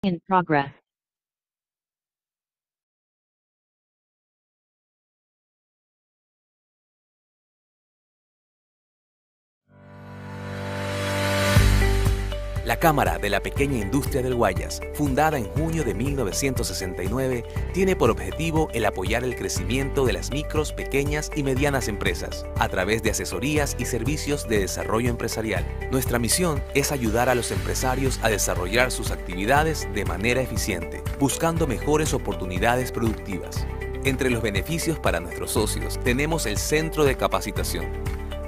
In progress. La Cámara de la Pequeña Industria del Guayas, fundada en junio de 1969, tiene por objetivo el apoyar el crecimiento de las micros, pequeñas y medianas empresas a través de asesorías y servicios de desarrollo empresarial. Nuestra misión es ayudar a los empresarios a desarrollar sus actividades de manera eficiente, buscando mejores oportunidades productivas. Entre los beneficios para nuestros socios tenemos el Centro de Capacitación,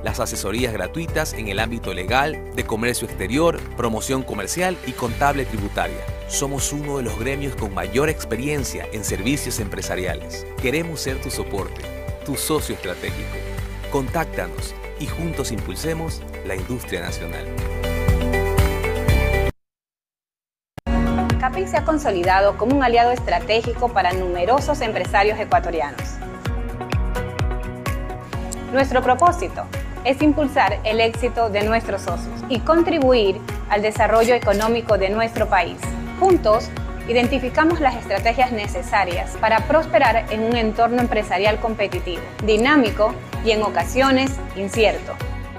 las asesorías gratuitas en el ámbito legal, de comercio exterior, promoción comercial y contable tributaria. Somos uno de los gremios con mayor experiencia en servicios empresariales. Queremos ser tu soporte, tu socio estratégico. Contáctanos y juntos impulsemos la industria nacional. CAPIC se ha consolidado como un aliado estratégico para numerosos empresarios ecuatorianos. Nuestro propósito es impulsar el éxito de nuestros socios y contribuir al desarrollo económico de nuestro país. Juntos, identificamos las estrategias necesarias para prosperar en un entorno empresarial competitivo, dinámico y en ocasiones incierto.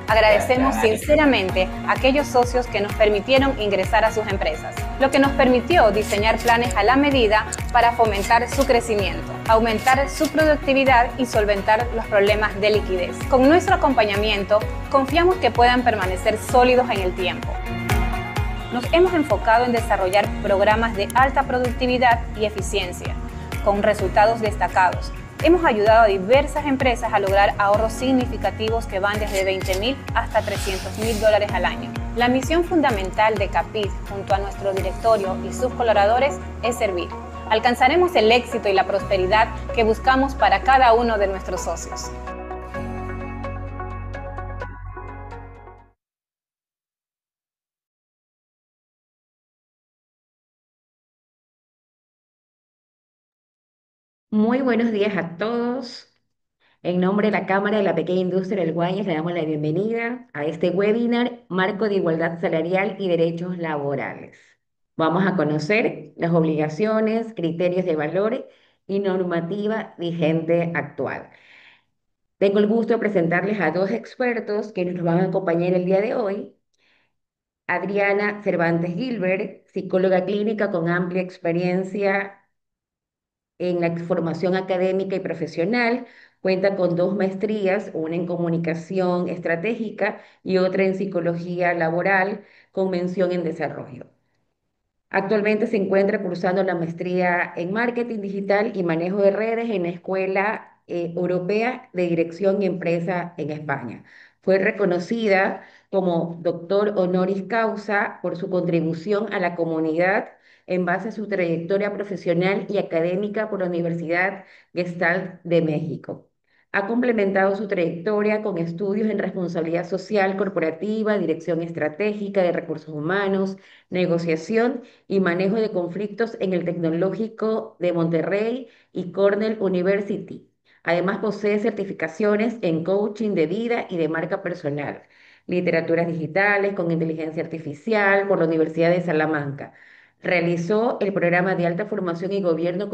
Agradecemos sinceramente a aquellos socios que nos permitieron ingresar a sus empresas, lo que nos permitió diseñar planes a la medida para fomentar su crecimiento, aumentar su productividad y solventar los problemas de liquidez. Con nuestro acompañamiento, confiamos que puedan permanecer sólidos en el tiempo. Nos hemos enfocado en desarrollar programas de alta productividad y eficiencia, con resultados destacados. Hemos ayudado a diversas empresas a lograr ahorros significativos que van desde $20,000 hasta $300,000 al año. La misión fundamental de CAPIC, junto a nuestro directorio y sus colaboradores, es servir. Alcanzaremos el éxito y la prosperidad que buscamos para cada uno de nuestros socios. Muy buenos días a todos. En nombre de la Cámara de la Pequeña Industria del Guayas, le damos la bienvenida a este webinar Marco de Igualdad Salarial y Derechos Laborales. Vamos a conocer las obligaciones, criterios de valor y normativa vigente actual. Tengo el gusto de presentarles a dos expertos que nos van a acompañar el día de hoy. Adriana Cervantes Gilbert, psicóloga clínica con amplia experiencia en la formación académica y profesional. Cuenta con dos maestrías, una en comunicación estratégica y otra en psicología laboral con mención en desarrollo. Actualmente se encuentra cursando la maestría en marketing digital y manejo de redes en la Escuela Europea de Dirección y Empresa en España. Fue reconocida como doctor honoris causa por su contribución a la comunidad en base a su trayectoria profesional y académica por la Universidad Gestalt de México. Ha complementado su trayectoria con estudios en responsabilidad social corporativa, dirección estratégica de recursos humanos, negociación y manejo de conflictos en el Tecnológico de Monterrey y Cornell University. Además, posee certificaciones en coaching de vida y de marca personal, literaturas digitales con inteligencia artificial por la Universidad de Salamanca. Realizó el programa de alta formación y gobierno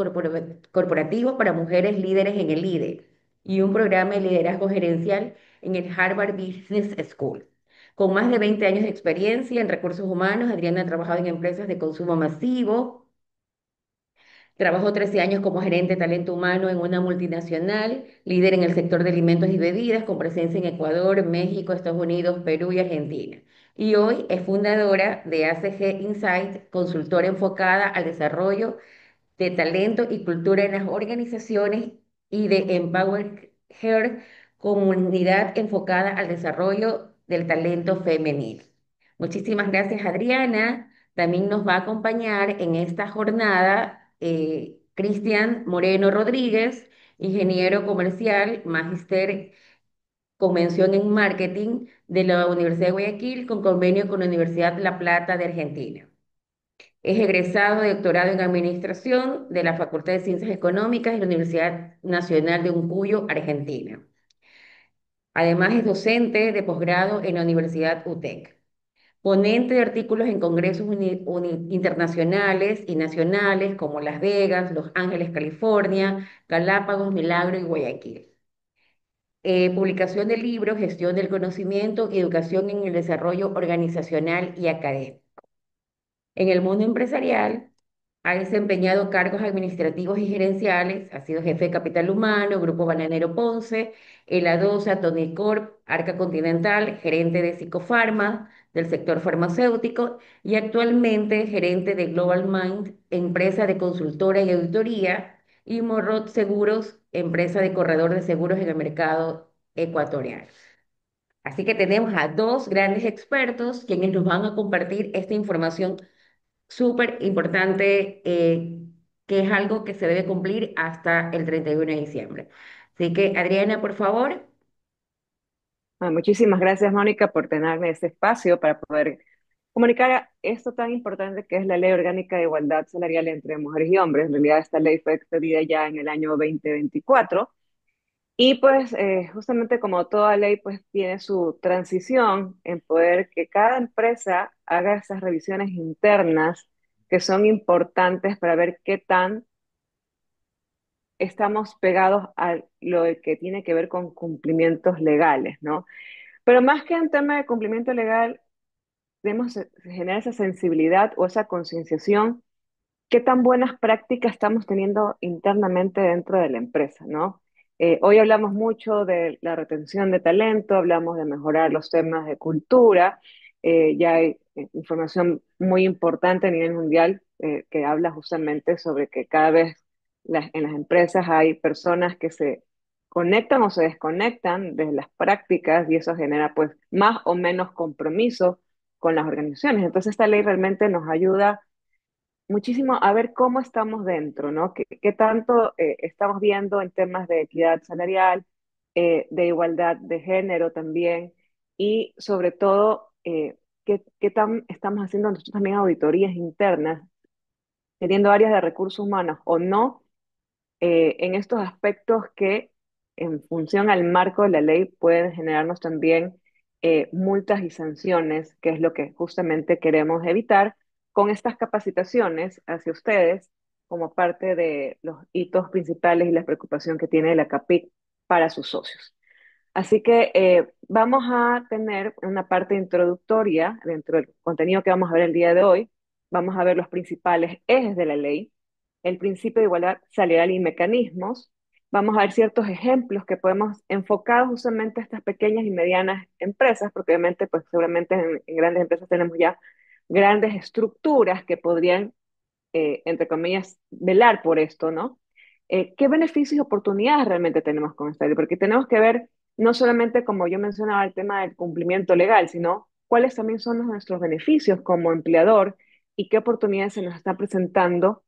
corporativo para mujeres líderes en el IDE y un programa de liderazgo gerencial en el Harvard Business School. Con más de 20 años de experiencia en recursos humanos, Adriana ha trabajado en empresas de consumo masivo. Trabajó 13 años como gerente de talento humano en una multinacional, líder en el sector de alimentos y bebidas, con presencia en Ecuador, México, Estados Unidos, Perú y Argentina. Y hoy es fundadora de ACG Insight, consultora enfocada al desarrollo de talento y cultura en las organizaciones y de Empower Her, comunidad enfocada al desarrollo del talento femenino. Muchísimas gracias, Adriana. También nos va a acompañar en esta jornada Cristian Moreno Rodríguez, ingeniero comercial, magíster con mención en marketing de la Universidad de Guayaquil, con convenio con la Universidad La Plata de Argentina. Es egresado de doctorado en Administración de la Facultad de Ciencias Económicas de la Universidad Nacional de Uncuyo, Argentina. Además, es docente de posgrado en la Universidad UTEC. ponente de artículos en congresos internacionales y nacionales como Las Vegas, Los Ángeles, California, Galápagos, Milagro y Guayaquil. Publicación de libros, gestión del conocimiento y educación en el desarrollo organizacional y académico. En el mundo empresarial, ha desempeñado cargos administrativos y gerenciales, ha sido jefe de capital humano, Grupo Bananero Ponce, Eladosa, Tony Corp, Arca Continental, gerente de Psicofarma del sector farmacéutico y actualmente gerente de Global Mind, empresa de consultora y auditoría, y Morrot Seguros, empresa de corredor de seguros en el mercado ecuatoriano. Así que tenemos a dos grandes expertos quienes nos van a compartir esta información súper importante, que es algo que se debe cumplir hasta el 31 de diciembre. Así que, Adriana, por favor. Muchísimas gracias, Mónica, por tenerme este espacio para poder comunicar esto tan importante que es la Ley Orgánica de Igualdad Salarial entre Mujeres y Hombres. En realidad, esta ley fue expedida ya en el año 2024 y pues justamente como toda ley, pues tiene su transición en poder que cada empresa haga esas revisiones internas que son importantes para ver qué tan estamos pegados a lo que tiene que ver con cumplimientos legales, ¿no? Pero más que un tema de cumplimiento legal, debemos generar esa sensibilidad o esa concienciación, qué tan buenas prácticas estamos teniendo internamente dentro de la empresa, ¿no? Hoy hablamos mucho de la retención de talento, hablamos de mejorar los temas de cultura, ya hay información muy importante a nivel mundial que habla justamente sobre que cada vez en las empresas hay personas que se conectan o se desconectan de las prácticas y eso genera pues más o menos compromiso con las organizaciones. Entonces esta ley realmente nos ayuda muchísimo a ver cómo estamos dentro, ¿no? ¿Qué tanto estamos viendo en temas de equidad salarial, de igualdad de género también, y sobre todo, qué tan estamos haciendo nosotros también auditorías internas, teniendo áreas de recursos humanos o no, en estos aspectos que en función al marco de la ley pueden generarnos también multas y sanciones, que es lo que justamente queremos evitar con estas capacitaciones hacia ustedes como parte de los hitos principales y la preocupación que tiene la CAPIC para sus socios. Así que vamos a tener una parte introductoria dentro del contenido que vamos a ver el día de hoy. Vamos a ver los principales ejes de la ley, el principio de igualdad salarial y mecanismos. Vamos a ver ciertos ejemplos que podemos enfocar justamente a estas pequeñas y medianas empresas, porque obviamente, pues seguramente en grandes empresas tenemos ya grandes estructuras que podrían, entre comillas, velar por esto, ¿no? ¿Qué beneficios y oportunidades realmente tenemos con esta ley? Porque tenemos que ver no solamente, como yo mencionaba, el tema del cumplimiento legal, sino cuáles también son nuestros beneficios como empleador y qué oportunidades se nos están presentando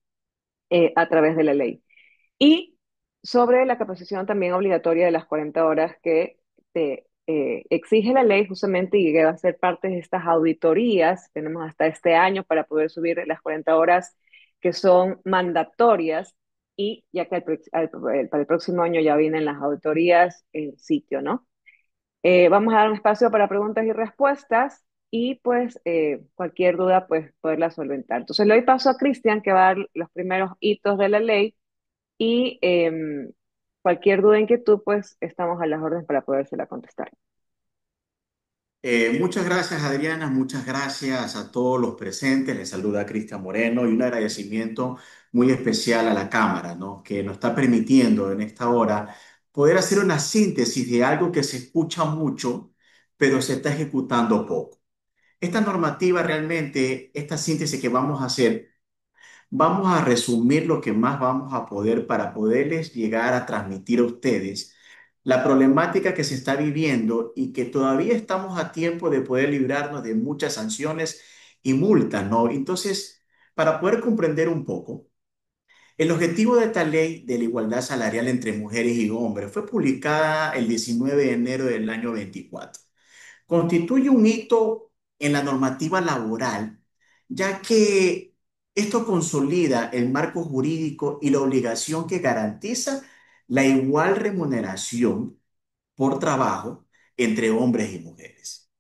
a través de la ley. Y sobre la capacitación también obligatoria de las 40 horas que te exige la ley justamente y que va a ser parte de estas auditorías. Tenemos hasta este año para poder subir las 40 horas que son mandatorias y ya que para el próximo año ya vienen las auditorías en sitio, ¿no? Vamos a dar un espacio para preguntas y respuestas y pues cualquier duda pues poderla solventar. Entonces le doy paso a Cristian que va a dar los primeros hitos de la ley y cualquier duda, inquietud, pues estamos a las órdenes para podérsela contestar. Muchas gracias, Adriana. Muchas gracias a todos los presentes. Les saluda Cristian Moreno y un agradecimiento muy especial a la Cámara, ¿no? Que nos está permitiendo en esta hora poder hacer una síntesis de algo que se escucha mucho, pero se está ejecutando poco. Esta normativa realmente, esta síntesis que vamos a hacer, vamos a resumir lo que más vamos a poder para poderles llegar a transmitir a ustedes la problemática que se está viviendo y que todavía estamos a tiempo de poder librarnos de muchas sanciones y multas, ¿no? Entonces, para poder comprender un poco, el objetivo de esta ley de la igualdad salarial entre mujeres y hombres fue publicada el 19 de enero del año 24. Constituye un hito en la normativa laboral, ya que esto consolida el marco jurídico y la obligación que garantiza la igual remuneración por trabajo entre hombres y mujeres.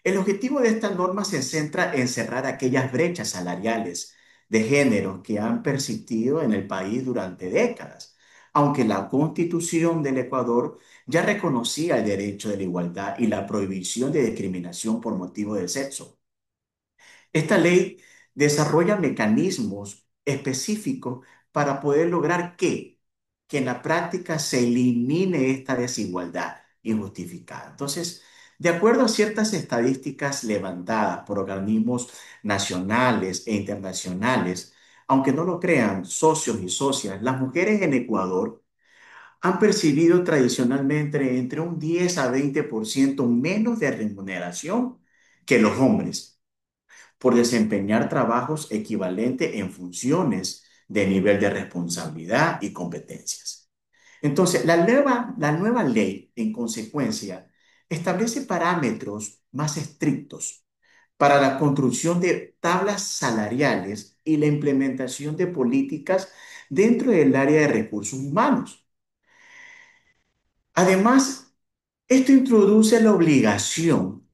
El objetivo de esta norma se centra en cerrar aquellas brechas salariales de género que han persistido en el país durante décadas, aunque la Constitución del Ecuador ya reconocía el derecho de la igualdad y la prohibición de discriminación por motivo de sexo. Esta ley desarrolla mecanismos específicos para poder lograr que en la práctica se elimine esta desigualdad injustificada. Entonces, de acuerdo a ciertas estadísticas levantadas por organismos nacionales e internacionales, aunque no lo crean socios y socias, las mujeres en Ecuador han percibido tradicionalmente entre un 10 a 20% menos de remuneración que los hombres por desempeñar trabajos equivalentes en funciones de nivel de responsabilidad y competencias. Entonces, la nueva ley, en consecuencia, establece parámetros más estrictos para la construcción de tablas salariales y la implementación de políticas dentro del área de recursos humanos. Además, esto introduce la obligación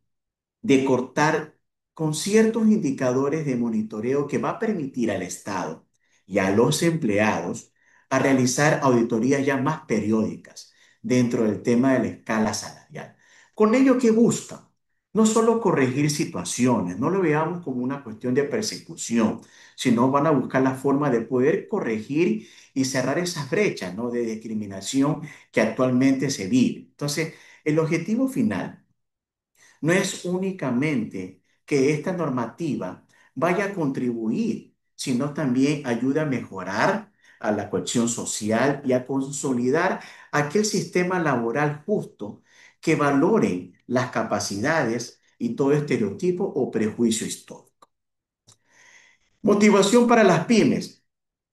de cortar con ciertos indicadores de monitoreo que va a permitir al Estado y a los empleados a realizar auditorías ya más periódicas dentro del tema de la escala salarial. Con ello, ¿qué busca? No solo corregir situaciones, no lo veamos como una cuestión de persecución, sino van a buscar la forma de poder corregir y cerrar esas brechas, ¿no?, de discriminación que actualmente se vive. Entonces, el objetivo final no es únicamente que esta normativa vaya a contribuir, sino también ayuda a mejorar a la cohesión social y a consolidar aquel sistema laboral justo que valore las capacidades y todo estereotipo o prejuicio histórico. Motivación para las pymes.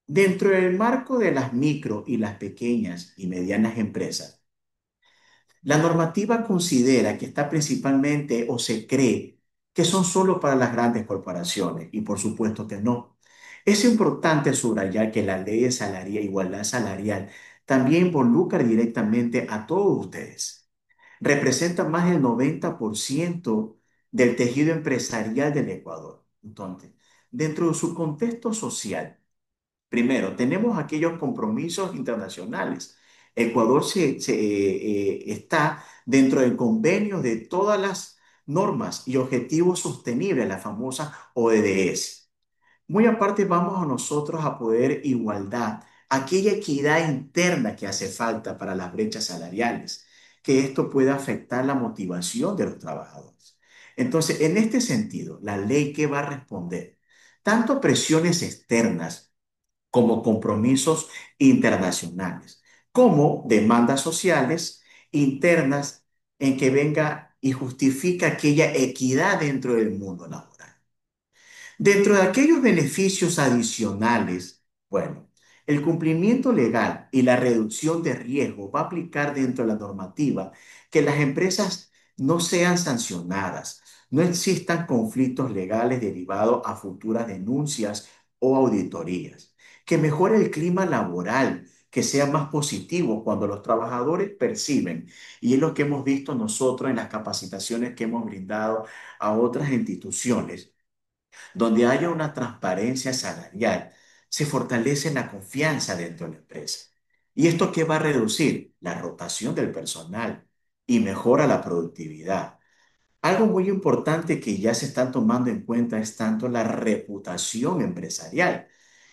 Dentro del marco de las micro y las pequeñas y medianas empresas, la normativa considera que está principalmente o se cree que son solo para las grandes corporaciones y por supuesto que no. Es importante subrayar que la ley de igualdad salarial también involucra directamente a todos ustedes. Representa más del 90% del tejido empresarial del Ecuador. Entonces, dentro de su contexto social, primero, tenemos aquellos compromisos internacionales. Ecuador está dentro del convenio de todas las normas y objetivos sostenibles, la famosa ODS. Muy aparte, vamos a nosotros a poder igualdad, aquella equidad interna que hace falta para las brechas salariales, que esto pueda afectar la motivación de los trabajadores. Entonces, en este sentido, la ley que va a responder tanto a presiones externas, como compromisos internacionales, como demandas sociales internas en que venga y justifica aquella equidad dentro del mundo laboral. Dentro de aquellos beneficios adicionales, bueno, el cumplimiento legal y la reducción de riesgo va a aplicar dentro de la normativa que las empresas no sean sancionadas, no existan conflictos legales derivados a futuras denuncias o auditorías, que mejore el clima laboral, que sea más positivo cuando los trabajadores perciben, y es lo que hemos visto nosotros en las capacitaciones que hemos brindado a otras instituciones donde haya una transparencia salarial, se fortalece la confianza dentro de la empresa. ¿Y esto qué va a reducir? La rotación del personal y mejora la productividad. Algo muy importante que ya se está tomando en cuenta es tanto la reputación empresarial.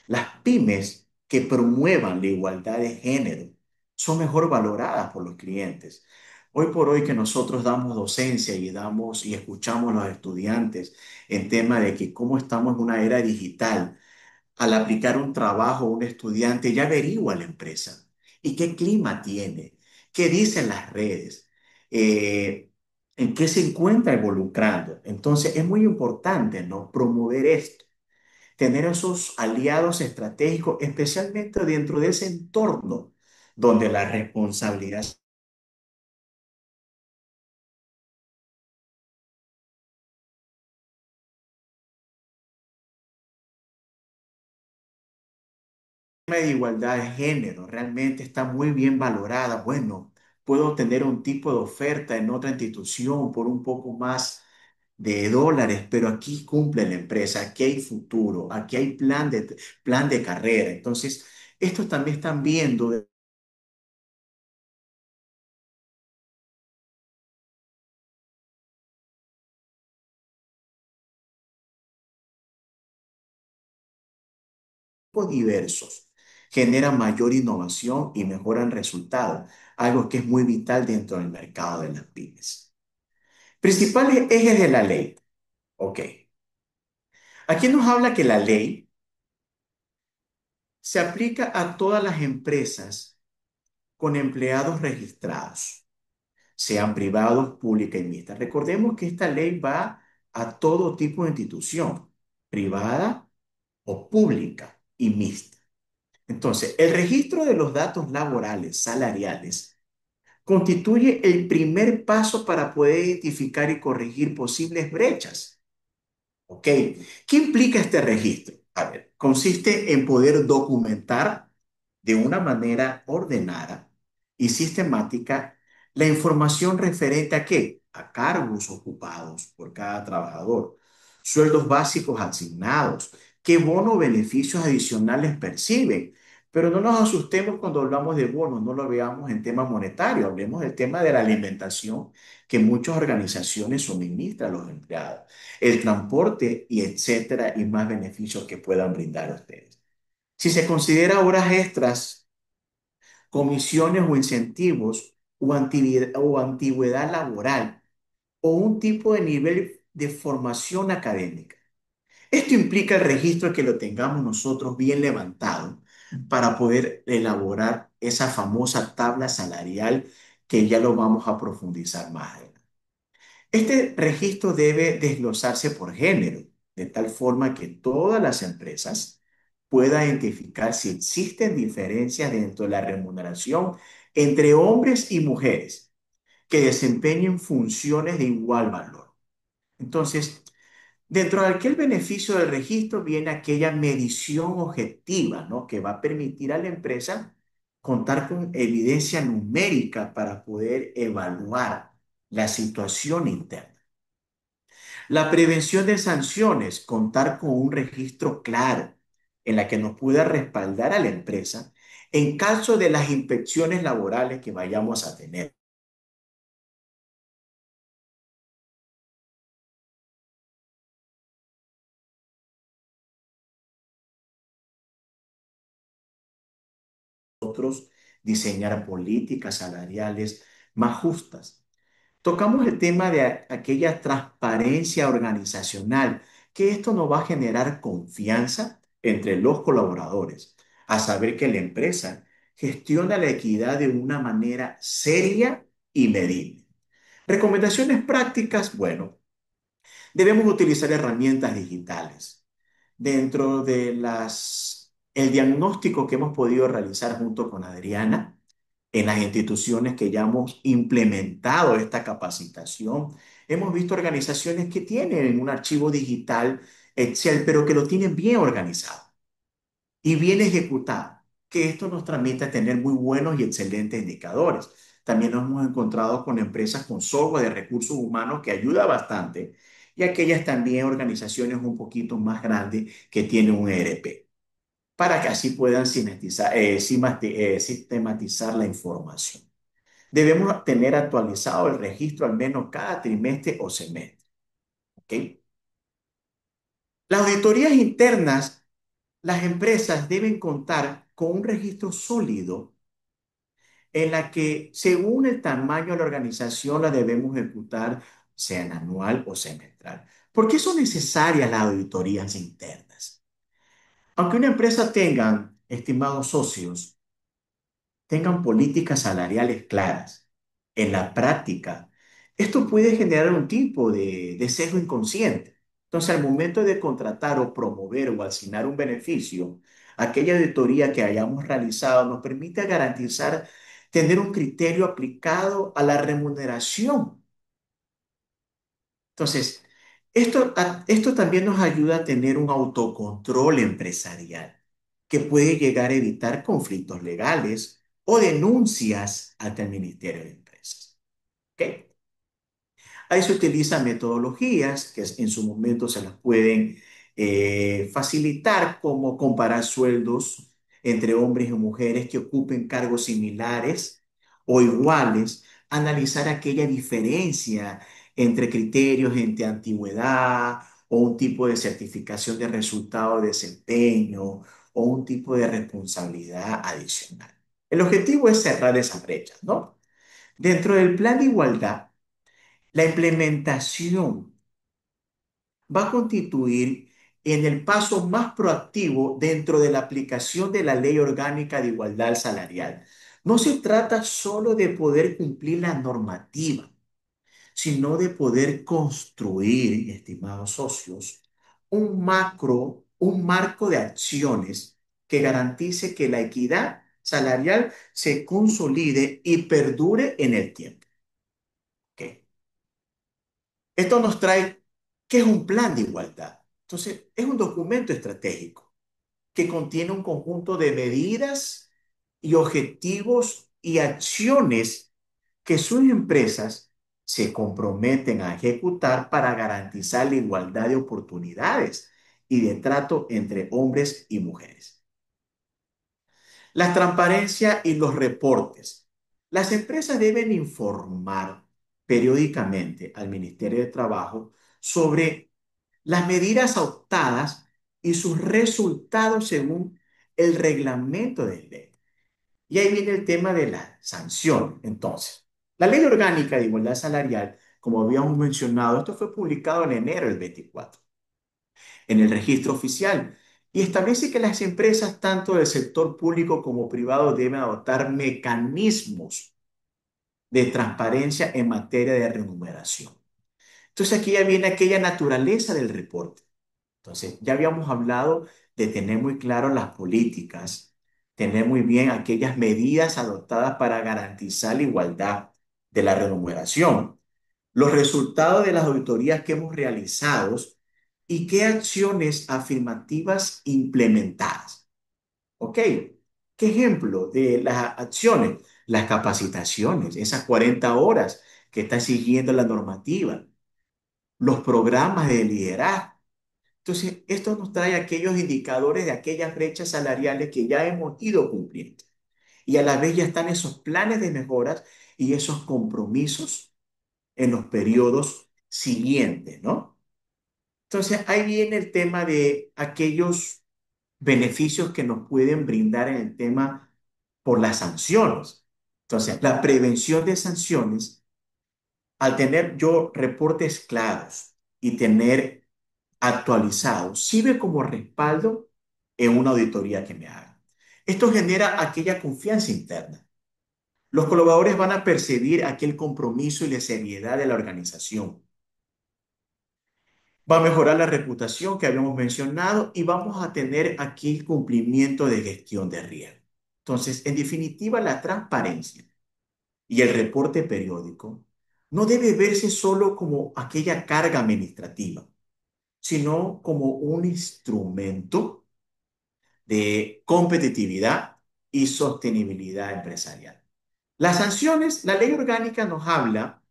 Las pymes que promuevan la igualdad de género son mejor valoradas por los clientes. Hoy por hoy que nosotros damos docencia y damos y escuchamos a los estudiantes en tema de que cómo estamos en una era digital, al aplicar un trabajo, un estudiante ya averigua la empresa y qué clima tiene, qué dicen las redes, en qué se encuentra involucrando. Entonces es muy importante, ¿no?, promover esto, tener esos aliados estratégicos, especialmente dentro de ese entorno donde la responsabilidad de igualdad de género realmente está muy bien valorada. Bueno, puedo tener un tipo de oferta en otra institución por un poco más de dólares, pero aquí cumple la empresa, aquí hay futuro, aquí hay plan de carrera. Entonces, estos también están viendo diversos, generan mayor innovación y mejoran resultados, algo que es muy vital dentro del mercado de las pymes. Principales ejes de la ley. Ok. Aquí nos habla que la ley se aplica a todas las empresas con empleados registrados, sean privados, públicas y mixtas. Recordemos que esta ley va a todo tipo de institución, privada o pública y mixta. Entonces, el registro de los datos laborales, salariales, constituye el primer paso para poder identificar y corregir posibles brechas. ¿Ok? ¿Qué implica este registro? A ver, consiste en poder documentar de una manera ordenada y sistemática la información referente a qué? A cargos ocupados por cada trabajador, sueldos básicos asignados, qué bono o beneficios adicionales perciben. Pero no nos asustemos cuando hablamos de bonos, no lo veamos en temas monetarios, hablemos del tema de la alimentación que muchas organizaciones suministran a los empleados, el transporte y etcétera, y más beneficios que puedan brindar a ustedes. Si se considera horas extras, comisiones o incentivos o antigüedad laboral o un tipo de nivel de formación académica. Esto implica el registro que lo tengamos nosotros bien levantado para poder elaborar esa famosa tabla salarial que ya lo vamos a profundizar más adelante. Este registro debe desglosarse por género, de tal forma que todas las empresas puedan identificar si existen diferencias dentro de la remuneración entre hombres y mujeres que desempeñen funciones de igual valor. Entonces, dentro de aquel beneficio del registro viene aquella medición objetiva, ¿no? Que va a permitir a la empresa contar con evidencia numérica para poder evaluar la situación interna. La prevención de sanciones, contar con un registro claro en la que nos pueda respaldar a la empresa en caso de las inspecciones laborales que vayamos a tener. Nosotros diseñar políticas salariales más justas. Tocamos el tema de aquella transparencia organizacional, que esto nos va a generar confianza entre los colaboradores, a saber que la empresa gestiona la equidad de una manera seria y medible. Recomendaciones prácticas, bueno, debemos utilizar herramientas digitales. Dentro de el diagnóstico que hemos podido realizar junto con Adriana, en las instituciones que ya hemos implementado esta capacitación, hemos visto organizaciones que tienen un archivo digital Excel, pero que lo tienen bien organizado y bien ejecutado, que esto nos transmite a tener muy buenos y excelentes indicadores. También nos hemos encontrado con empresas con software de recursos humanos que ayuda bastante y aquellas también organizaciones un poquito más grandes que tienen un ERP para que así puedan sistematizar la información. Debemos tener actualizado el registro al menos cada trimestre o semestre. ¿Ok? Las auditorías internas, las empresas deben contar con un registro sólido en la que, según el tamaño de la organización, la debemos ejecutar, sea anual o semestral. ¿Por qué son necesarias las auditorías internas? Aunque una empresa tenga, estimados socios, tengan políticas salariales claras. En la práctica, esto puede generar un tipo de sesgo inconsciente. Entonces, al momento de contratar o promover o asignar un beneficio, aquella auditoría que hayamos realizado nos permite garantizar tener un criterio aplicado a la remuneración. Entonces, esto también nos ayuda a tener un autocontrol empresarial que puede llegar a evitar conflictos legales o denuncias ante el Ministerio de Empresas. ¿Ok? Ahí se utilizan metodologías que en su momento se las pueden facilitar, como comparar sueldos entre hombres y mujeres que ocupen cargos similares o iguales, analizar aquella diferencia entre criterios entre antigüedad o un tipo de certificación de resultado de desempeño o un tipo de responsabilidad adicional. El objetivo es cerrar esas brechas, ¿no? Dentro del plan de igualdad, la implementación va a constituir en el paso más proactivo dentro de la aplicación de la Ley Orgánica de Igualdad Salarial. No se trata solo de poder cumplir la normativa, sino de poder construir, estimados socios, un marco de acciones que garantice que la equidad salarial se consolide y perdure en el tiempo. ¿Ok? Esto nos trae, ¿qué es un plan de igualdad? Entonces, es un documento estratégico que contiene un conjunto de medidas y objetivos y acciones que sus empresas se comprometen a ejecutar para garantizar la igualdad de oportunidades y de trato entre hombres y mujeres. La transparencia y los reportes. Las empresas deben informar periódicamente al Ministerio de Trabajo sobre las medidas adoptadas y sus resultados según el reglamento de ley. Y ahí viene el tema de la sanción. Entonces, la Ley Orgánica de Igualdad Salarial, como habíamos mencionado, esto fue publicado en enero del 24 en el registro oficial y establece que las empresas, tanto del sector público como privado, deben adoptar mecanismos de transparencia en materia de remuneración. Entonces aquí ya viene aquella naturaleza del reporte. Entonces, ya habíamos hablado de tener muy claro las políticas, tener muy bien aquellas medidas adoptadas para garantizar la igualdad de la remuneración, los resultados de las auditorías que hemos realizado y qué acciones afirmativas implementadas. ¿Ok? ¿Qué ejemplo de las acciones? Las capacitaciones, esas 40 horas que está siguiendo la normativa, los programas de liderazgo. Entonces, esto nos trae aquellos indicadores de aquellas brechas salariales que ya hemos ido cumpliendo. Y a la vez ya están esos planes de mejoras y esos compromisos en los periodos siguientes, ¿no? Entonces, ahí viene el tema de aquellos beneficios que nos pueden brindar en el tema por las sanciones. Entonces, la prevención de sanciones, al tener yo reportes claros y tener actualizados, sirve como respaldo en una auditoría que me haga. Esto genera aquella confianza interna. Los colaboradores van a percibir aquel compromiso y la seriedad de la organización. Va a mejorar la reputación que habíamos mencionado y vamos a tener aquí el cumplimiento de gestión de riesgo. Entonces, en definitiva, la transparencia y el reporte periódico no debe verse solo como aquella carga administrativa, sino como un instrumento de competitividad y sostenibilidad empresarial. Las sanciones, la ley orgánica nos habla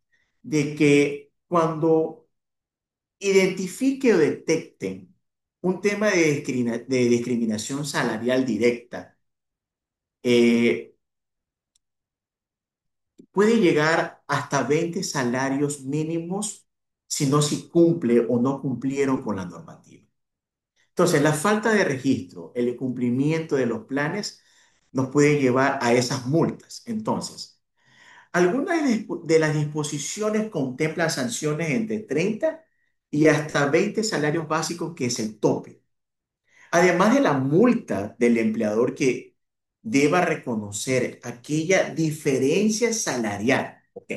de que cuando identifique o detecten un tema de discriminación salarial directa, eh, puede llegar hasta 20 salarios mínimos si no se cumple o no cumplieron con la normativa. Entonces, la falta de registro, el incumplimiento de los planes nos puede llevar a esas multas. Entonces, algunas de las disposiciones contemplan sanciones entre 30 y hasta 20 salarios básicos, que es el tope. Además de la multa del empleador que deba reconocer aquella diferencia salarial. Ok,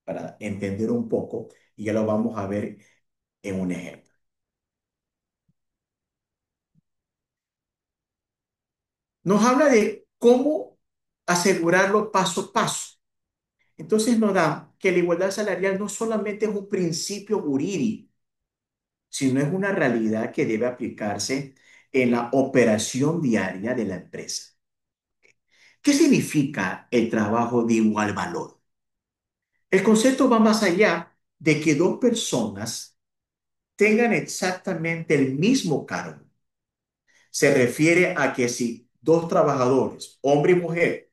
para entender un poco, y ya lo vamos a ver en un ejemplo. Nos habla de cómo asegurarlo paso a paso. Entonces nos da que la igualdad salarial no solamente es un principio jurídico, sino es una realidad que debe aplicarse en la operación diaria de la empresa. ¿Qué significa el trabajo de igual valor? El concepto va más allá de que dos personas tengan exactamente el mismo cargo. Se refiere a que si dos trabajadores, hombre y mujer,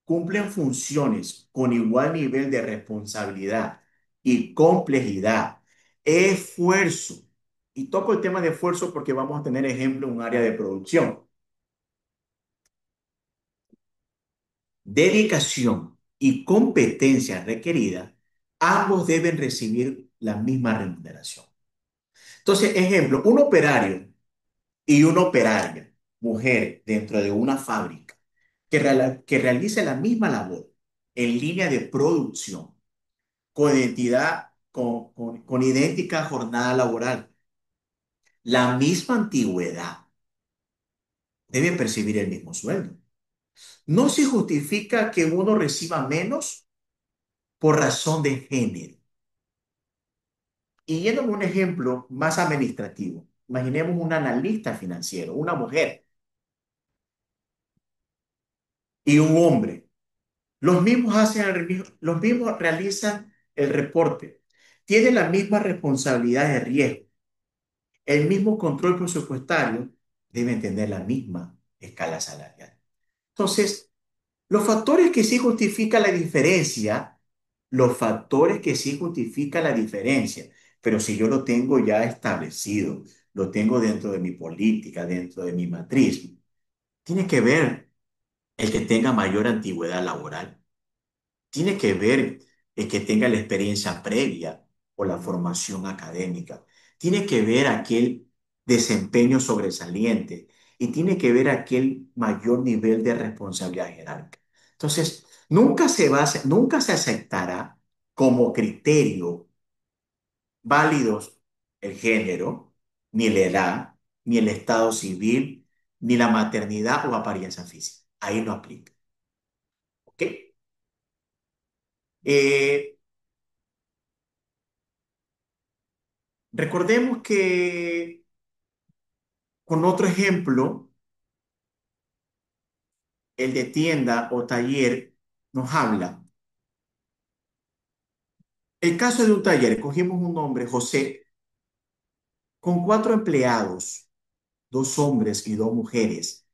cumplen funciones con igual nivel de responsabilidad y complejidad, esfuerzo, y toco el tema de esfuerzo porque vamos a tener ejemplo en un área de producción, dedicación y competencia requerida, ambos deben recibir la misma remuneración. Entonces, ejemplo, un operario y una operaria, mujer, dentro de una fábrica, que realice la misma labor en línea de producción, con identidad, con idéntica jornada laboral, la misma antigüedad, debe percibir el mismo sueldo. No se justifica que uno reciba menos por razón de género. Y yendo a un ejemplo más administrativo, imaginemos un analista financiero, una mujer y un hombre. Los mismos realizan el reporte, tienen la misma responsabilidad de riesgo, el mismo control presupuestario, deben tener la misma escala salarial. Entonces, los factores que sí justifican la diferencia, los factores que sí justifican la diferencia, pero si yo lo tengo ya establecido, lo tengo dentro de mi política, dentro de mi matriz, tiene que ver el que tenga mayor antigüedad laboral, tiene que ver el que tenga la experiencia previa o la formación académica, tiene que ver aquel desempeño sobresaliente y tiene que ver aquel mayor nivel de responsabilidad jerárquica. Entonces, nunca se aceptará como criterio válidos el género, ni la edad, ni el estado civil, ni la maternidad o apariencia física. Ahí no aplica. ¿Ok? Eh, Recordemos que con otro ejemplo, el de tienda o taller, nos habla. El caso de un taller, cogimos un hombre, José, con cuatro empleados, dos hombres y dos mujeres.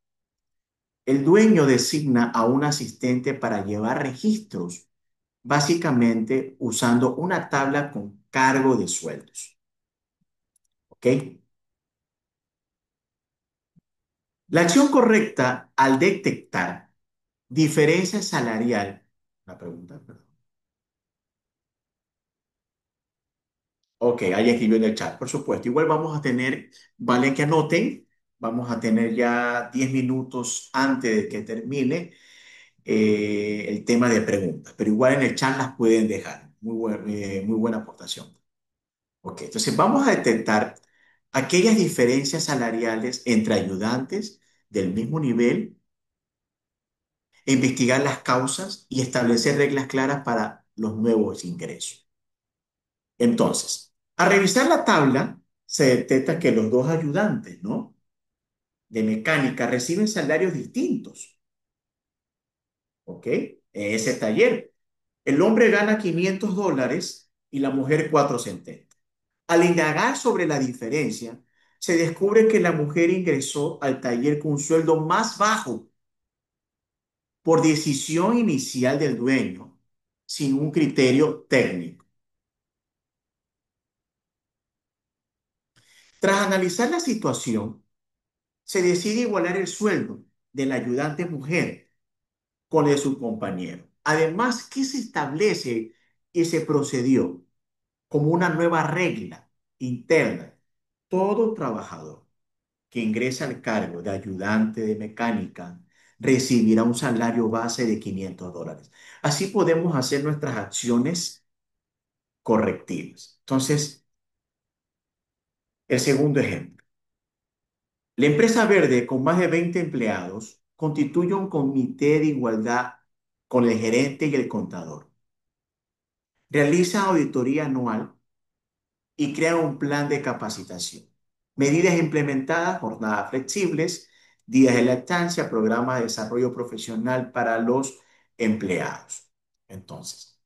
El dueño designa a un asistente para llevar registros, básicamente usando una tabla con cargo de sueldos. ¿Ok? La acción correcta al detectar diferencia salarial, una pregunta, perdón. Ok, ahí escribió en el chat, por supuesto. Igual vamos a tener, vale que anoten, vamos a tener ya 10 minutos antes de que termine el tema de preguntas, pero igual en el chat las pueden dejar. Muy buena aportación. Ok, entonces vamos a detectar aquellas diferencias salariales entre ayudantes del mismo nivel, investigar las causas y establecer reglas claras para los nuevos ingresos. Entonces, al revisar la tabla, se detecta que los dos ayudantes, ¿no? De mecánica reciben salarios distintos, ¿ok? En ese taller. El hombre gana $500 y la mujer 470. Al indagar sobre la diferencia, se descubre que la mujer ingresó al taller con un sueldo más bajo por decisión inicial del dueño, sin un criterio técnico. Tras analizar la situación, se decide igualar el sueldo de la ayudante mujer con el de su compañero. Además, ¿qué se establece y se procedió como una nueva regla interna? Todo trabajador que ingresa al cargo de ayudante de mecánica recibirá un salario base de $500. Así podemos hacer nuestras acciones correctivas. Entonces, el segundo ejemplo. La empresa verde, con más de 20 empleados, constituye un comité de igualdad con el gerente y el contador. Realiza auditoría anual y crea un plan de capacitación. Medidas implementadas, jornadas flexibles, días de lactancia, programa de desarrollo profesional para los empleados. Entonces,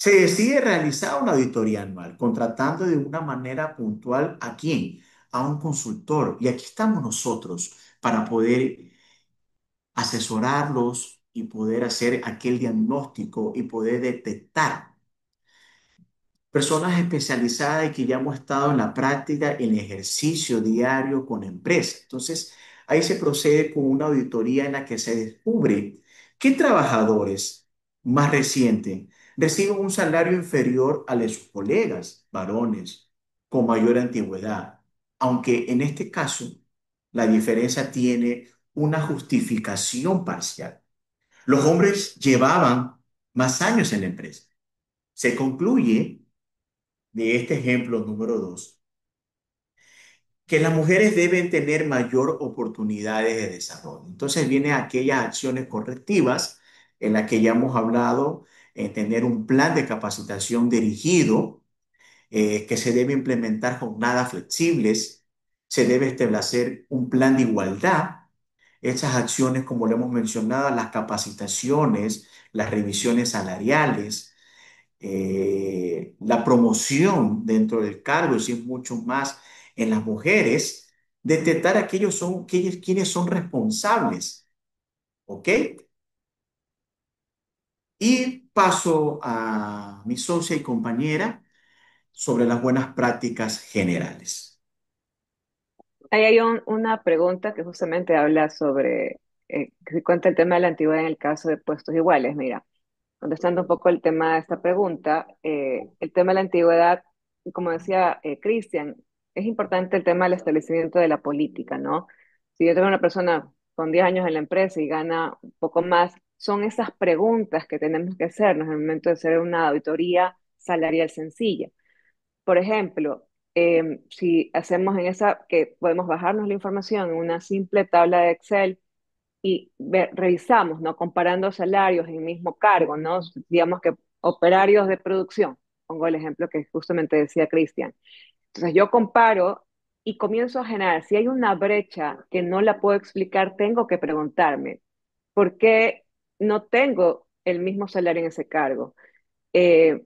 Se decide realizar una auditoría anual, contratando de una manera puntual a quién, a un consultor. Y aquí estamos nosotros para poder asesorarlos y poder hacer aquel diagnóstico y poder detectar personas especializadas y que ya hemos estado en la práctica, en el ejercicio diario con empresas. Entonces, ahí se procede con una auditoría en la que se descubre qué trabajadores más recientes reciben un salario inferior al de sus colegas varones con mayor antigüedad, aunque en este caso la diferencia tiene una justificación parcial. Los hombres llevaban más años en la empresa. Se concluye de este ejemplo número dos, que las mujeres deben tener mayor oportunidades de desarrollo. Entonces vienen aquellas acciones correctivas en las que ya hemos hablado, tener un plan de capacitación dirigido, que se debe implementar jornadas flexibles, se debe establecer un plan de igualdad. Esas acciones, como lo hemos mencionado, las capacitaciones, las revisiones salariales, la promoción dentro del cargo, es decir, mucho más en las mujeres, detectar quienes son responsables, ¿ok? Y paso a mi socia y compañera sobre las buenas prácticas generales. Ahí hay una pregunta que justamente habla sobre, que se cuenta el tema de la antigüedad en el caso de puestos iguales. Mira, contestando un poco el tema de esta pregunta, el tema de la antigüedad, como decía Cristian, es importante el tema del establecimiento de la política, ¿no? Si yo tengo una persona con 10 años en la empresa y gana un poco más, son esas preguntas que tenemos que hacernos en el momento de hacer una auditoría salarial sencilla. Por ejemplo, si hacemos en esa, que podemos bajarnos la información en una simple tabla de Excel y revisamos, ¿no? Comparando salarios en el mismo cargo, ¿no? Digamos que operarios de producción, pongo el ejemplo que justamente decía Cristian. Entonces yo comparo y comienzo a generar, si hay una brecha que no la puedo explicar, tengo que preguntarme, ¿por qué no tengo el mismo salario en ese cargo? Eh,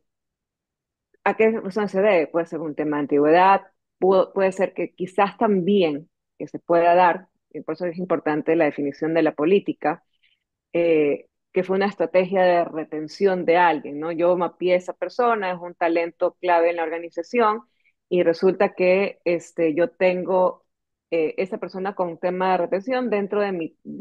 ¿A qué razón se debe? Puede ser un tema de antigüedad, puede ser que quizás también que se pueda dar, y por eso es importante la definición de la política, que fue una estrategia de retención de alguien, ¿no? Yo mapeé a esa persona, es un talento clave en la organización y resulta que yo tengo esa persona con un tema de retención dentro de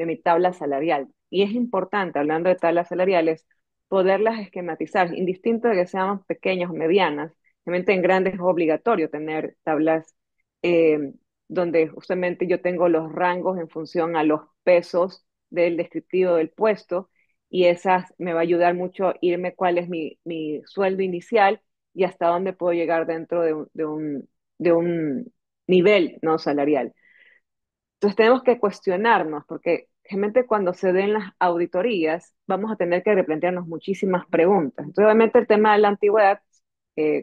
mi tabla salarial. Y es importante, hablando de tablas salariales, poderlas esquematizar, indistinto de que sean pequeñas o medianas. Realmente en grandes es obligatorio tener tablas eh, donde justamente yo tengo los rangos en función a los pesos del descriptivo del puesto y esas me va a ayudar mucho a irme cuál es mi sueldo inicial y hasta dónde puedo llegar dentro de un nivel no salarial. Entonces tenemos que cuestionarnos porque realmente cuando se den las auditorías vamos a tener que replantearnos muchísimas preguntas. Entonces obviamente el tema de la antigüedad,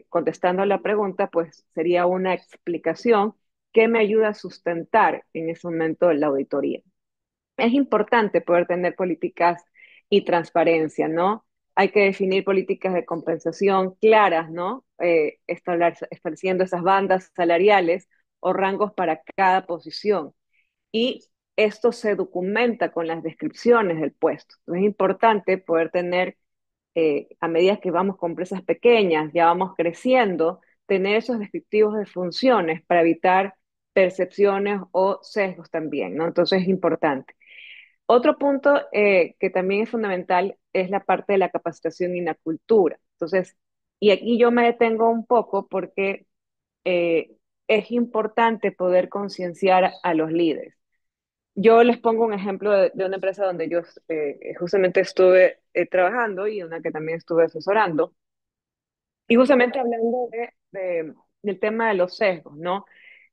contestando a la pregunta, pues sería una explicación que me ayuda a sustentar en ese momento la auditoría. Es importante poder tener políticas y transparencia, ¿no? Hay que definir políticas de compensación claras, ¿no? Estableciendo esas bandas salariales o rangos para cada posición. Y esto se documenta con las descripciones del puesto. Entonces es importante poder tener, a medida que vamos con empresas pequeñas, ya vamos creciendo, tener esos descriptivos de funciones para evitar percepciones o sesgos también, ¿no? Entonces es importante. Otro punto que también es fundamental es la parte de la capacitación y la cultura. Entonces, y aquí yo me detengo un poco porque eh, es importante poder concienciar a los líderes. Yo les pongo un ejemplo de una empresa donde yo justamente estuve trabajando y una que también estuve asesorando. Y justamente hablando del tema de los sesgos, ¿no?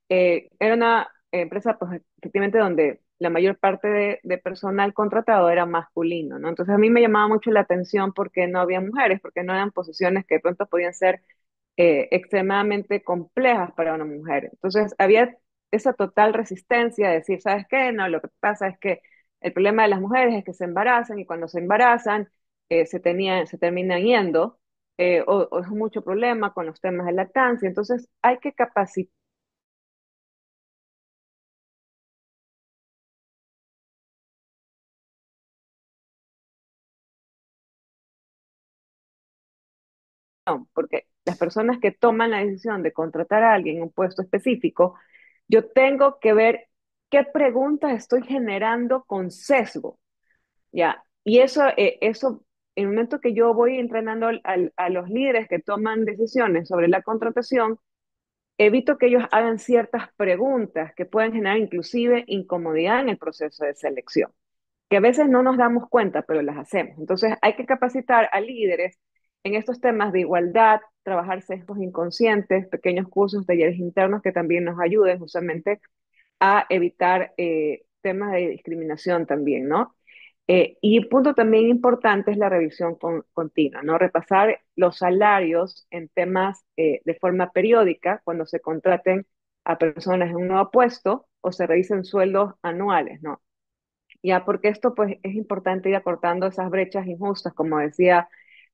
Era una empresa, pues, efectivamente, donde la mayor parte de personal contratado era masculino, ¿no? Entonces a mí me llamaba mucho la atención porque no había mujeres, porque no eran posiciones que de pronto podían ser extremadamente complejas para una mujer. Entonces había esa total resistencia de decir, ¿sabes qué? No, lo que pasa es que el problema de las mujeres es que se embarazan y cuando se embarazan se terminan yendo o es mucho problema con los temas de lactancia. Entonces, hay que capacitar, porque las personas que toman la decisión de contratar a alguien en un puesto específico, yo tengo que ver qué preguntas estoy generando con sesgo, ¿ya? Y eso, en el momento que yo voy entrenando a los líderes que toman decisiones sobre la contratación, evito que ellos hagan ciertas preguntas que pueden generar inclusive incomodidad en el proceso de selección, que a veces no nos damos cuenta, pero las hacemos. Entonces hay que capacitar a líderes en estos temas de igualdad, trabajar sesgos inconscientes, pequeños cursos, talleres internos que también nos ayuden justamente a evitar temas de discriminación también, ¿no? Y un punto también importante es la revisión continua, ¿no? Repasar los salarios en temas de forma periódica cuando se contraten a personas en un nuevo puesto o se revisen sueldos anuales, ¿no? Ya, porque esto pues es importante ir acortando esas brechas injustas, como decía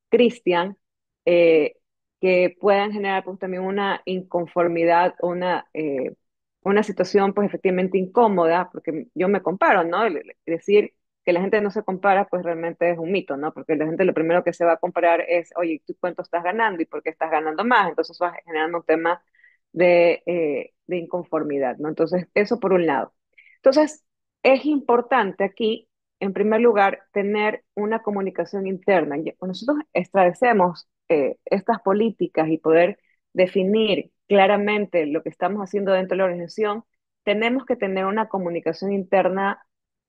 Cristian, eh, que puedan generar pues también una inconformidad, una situación pues efectivamente incómoda, porque yo me comparo, ¿no? Decir que la gente no se compara pues realmente es un mito, ¿no? Porque la gente lo primero que se va a comparar es, oye, ¿tú cuánto estás ganando y por qué estás ganando más? Entonces va generando un tema de inconformidad, ¿no? Entonces, eso por un lado. Entonces, es importante aquí en primer lugar, tener una comunicación interna. Cuando nosotros establecemos estas políticas y poder definir claramente lo que estamos haciendo dentro de la organización, tenemos que tener una comunicación interna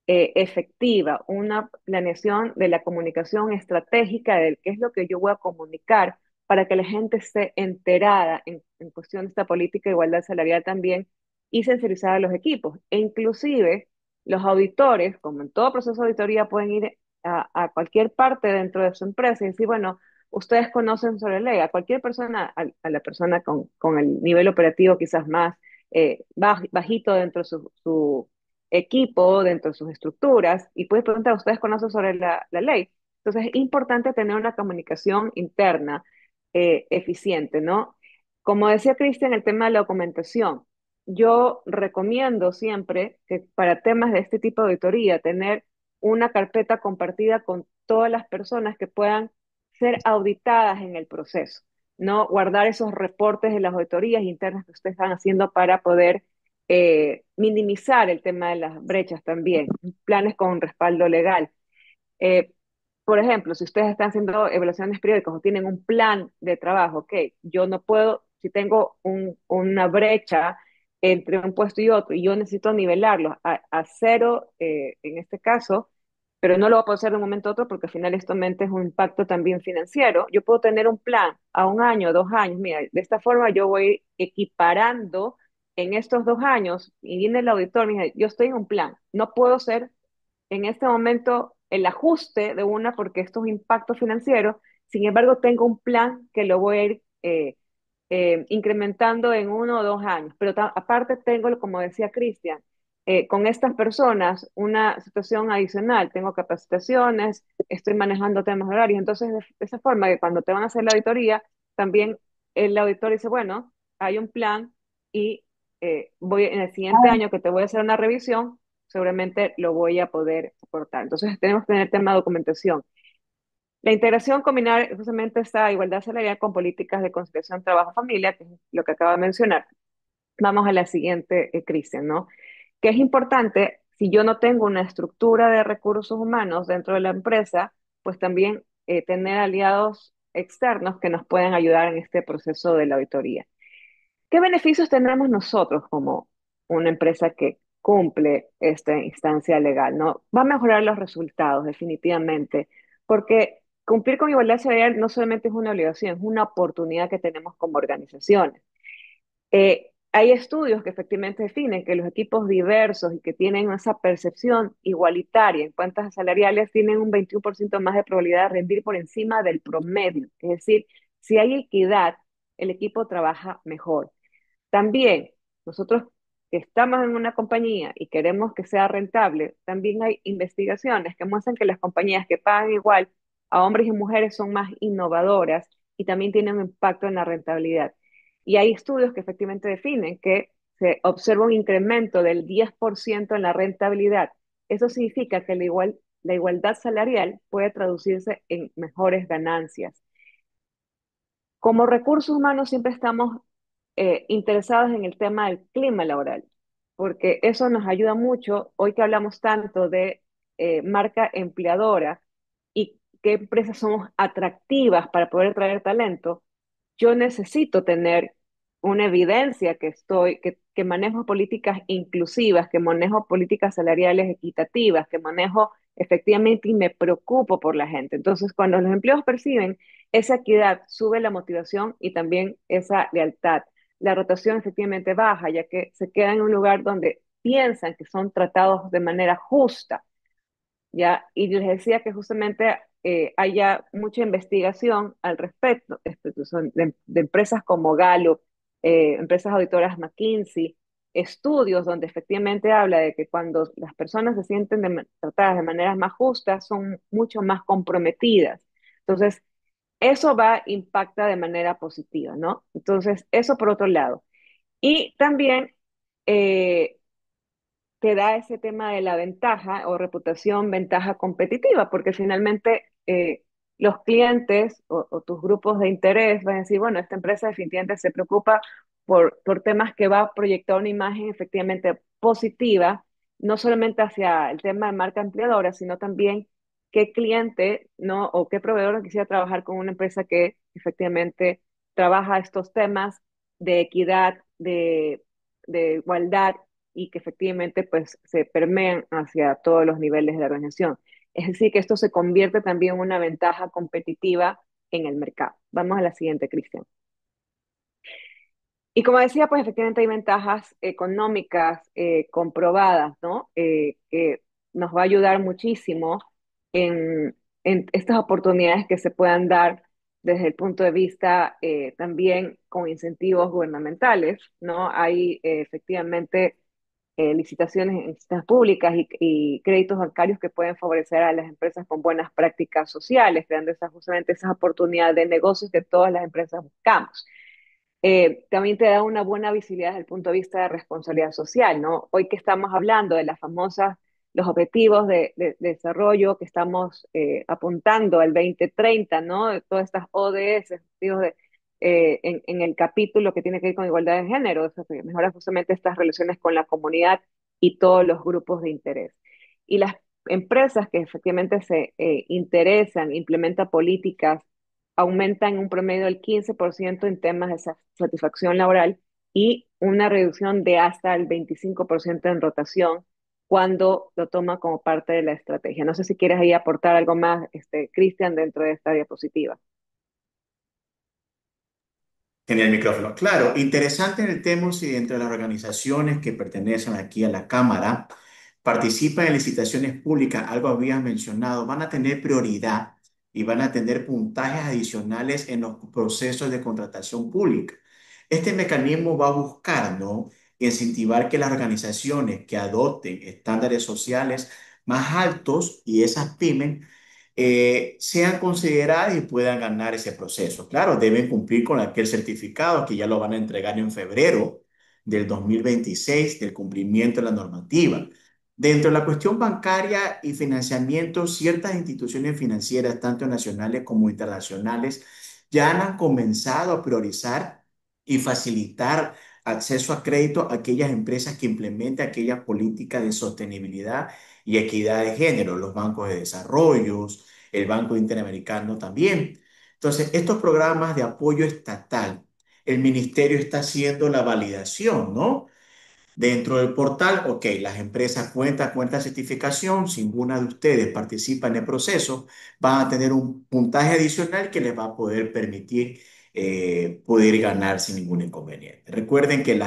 efectiva, una planeación de la comunicación estratégica de qué es lo que yo voy a comunicar para que la gente esté enterada en cuestión de esta política de igualdad salarial también y sensibilizar a los equipos. E inclusive los auditores, como en todo proceso de auditoría, pueden ir a cualquier parte dentro de su empresa y decir, bueno, ustedes conocen sobre ley, a cualquier persona, a la persona con el nivel operativo quizás más bajito dentro de su equipo, dentro de sus estructuras, y puedes preguntar, ¿ustedes conocen sobre la ley? Entonces es importante tener una comunicación interna eficiente, ¿no? Como decía Cristian, el tema de la documentación. Yo recomiendo siempre que para temas de este tipo de auditoría, tener una carpeta compartida con todas las personas que puedan ser auditadas en el proceso, ¿no? Guardar esos reportes de las auditorías internas que ustedes están haciendo para poder minimizar el tema de las brechas también, planes con respaldo legal. Eh, por ejemplo, si ustedes están haciendo evaluaciones periódicas o tienen un plan de trabajo, ok, yo no puedo, si tengo una brecha entre un puesto y otro y yo necesito nivelarlos a cero en este caso, pero no lo voy a poder hacer de un momento a otro porque al final esto mente es un impacto también financiero, yo puedo tener un plan a un año, 2 años, mira, de esta forma yo voy equiparando en estos 2 años y viene el auditor, mira, yo estoy en un plan, no puedo ser en este momento el ajuste de una porque esto es un impacto financiero, sin embargo tengo un plan que lo voy a ir incrementando en 1 o 2 años, pero aparte tengo, como decía Cristian, con estas personas una situación adicional, tengo capacitaciones, estoy manejando temas horarios, entonces de esa forma que cuando te van a hacer la auditoría, también el auditor dice, bueno, hay un plan y voy en el siguiente año que te voy a hacer una revisión, seguramente lo voy a poder soportar. Entonces tenemos que tener tema de documentación. La integración, combinar justamente esta igualdad salarial con políticas de conciliación trabajo-familia, que es lo que acaba de mencionar. Vamos a la siguiente, Cristian, ¿no? Que es importante, si yo no tengo una estructura de recursos humanos dentro de la empresa, pues también tener aliados externos que nos puedan ayudar en este proceso de la auditoría. ¿Qué beneficios tendremos nosotros como una empresa que cumple esta instancia legal? ¿No? Va a mejorar los resultados, definitivamente, porque cumplir con igualdad salarial no solamente es una obligación, es una oportunidad que tenemos como organizaciones. Hay estudios que efectivamente definen que los equipos diversos y que tienen esa percepción igualitaria en cuentas salariales tienen un 21% más de probabilidad de rendir por encima del promedio. Es decir, si hay equidad, el equipo trabaja mejor. También nosotros que estamos en una compañía y queremos que sea rentable, también hay investigaciones que muestran que las compañías que pagan igual a hombres y mujeres son más innovadoras y también tiene un impacto en la rentabilidad. Y hay estudios que efectivamente definen que se observa un incremento del 10% en la rentabilidad. Eso significa que la igualdad salarial puede traducirse en mejores ganancias. Como recursos humanos siempre estamos interesados en el tema del clima laboral, porque eso nos ayuda mucho hoy que hablamos tanto de marca empleadora y qué empresas somos atractivas para poder traer talento. Yo necesito tener una evidencia que manejo políticas inclusivas, que manejo políticas salariales equitativas, que manejo efectivamente y me preocupo por la gente. Entonces, cuando los empleados perciben esa equidad, sube la motivación y también esa lealtad. La rotación efectivamente baja, ya que se quedan en un lugar donde piensan que son tratados de manera justa, ¿ya? Y les decía que justamente haya mucha investigación al respecto, son de empresas como Gallup, empresas auditoras McKinsey, estudios donde efectivamente habla de que cuando las personas se sienten tratadas de maneras más justas, son mucho más comprometidas. Entonces, eso impacta de manera positiva, ¿no? Entonces, eso por otro lado. Y también eh, te da ese tema de la ventaja o reputación, ventaja competitiva, porque finalmente los clientes o tus grupos de interés van a decir, bueno, esta empresa definitivamente se preocupa por temas que va a proyectar una imagen efectivamente positiva, no solamente hacia el tema de marca empleadora, sino también qué cliente, ¿no? O qué proveedor no quisiera trabajar con una empresa que efectivamente trabaja estos temas de equidad, de igualdad y que efectivamente pues se permean hacia todos los niveles de la organización. Es decir, que esto se convierte también en una ventaja competitiva en el mercado. Vamos a la siguiente, Cristian. Y como decía, pues efectivamente hay ventajas económicas comprobadas, ¿no? Que nos va a ayudar muchísimo en estas oportunidades que se puedan dar desde el punto de vista también con incentivos gubernamentales, ¿no? Hay efectivamente licitaciones en instituciones públicas y créditos bancarios que pueden favorecer a las empresas con buenas prácticas sociales, creando justamente esas oportunidades de negocios que todas las empresas buscamos. También te da una buena visibilidad desde el punto de vista de responsabilidad social, ¿no? Hoy que estamos hablando de las famosas, los objetivos de desarrollo que estamos apuntando al 2030, ¿no? De todas estas ODS, objetivos en el capítulo que tiene que ver con igualdad de género, eso que mejora justamente estas relaciones con la comunidad y todos los grupos de interés. Y las empresas que efectivamente se interesan, implementan políticas aumenta en un promedio del 15% en temas de satisfacción laboral y una reducción de hasta el 25% en rotación cuando lo toma como parte de la estrategia. No sé si quieres ahí aportar algo más, Cristian, dentro de esta diapositiva. Tenía el micrófono. Claro, interesante en el tema si dentro de las organizaciones que pertenecen aquí a la Cámara participan en licitaciones públicas, algo habías mencionado, van a tener prioridad y van a tener puntajes adicionales en los procesos de contratación pública. Este mecanismo va a buscar, ¿no? Incentivar que las organizaciones que adopten estándares sociales más altos y esas pymes sean consideradas y puedan ganar ese proceso. Claro, deben cumplir con aquel certificado que ya lo van a entregar en febrero del 2026 del cumplimiento de la normativa. Dentro de la cuestión bancaria y financiamiento, ciertas instituciones financieras, tanto nacionales como internacionales, ya han comenzado a priorizar y facilitar acceso a crédito a aquellas empresas que implementen aquellas políticas de sostenibilidad y equidad de género, los bancos de desarrollo, el Banco Interamericano también. Entonces, estos programas de apoyo estatal, el ministerio está haciendo la validación, ¿no? Dentro del portal, ok, las empresas cuentan con esta certificación, si ninguna de ustedes participa en el proceso, van a tener un puntaje adicional que les va a poder permitir poder ganar sin ningún inconveniente. Recuerden que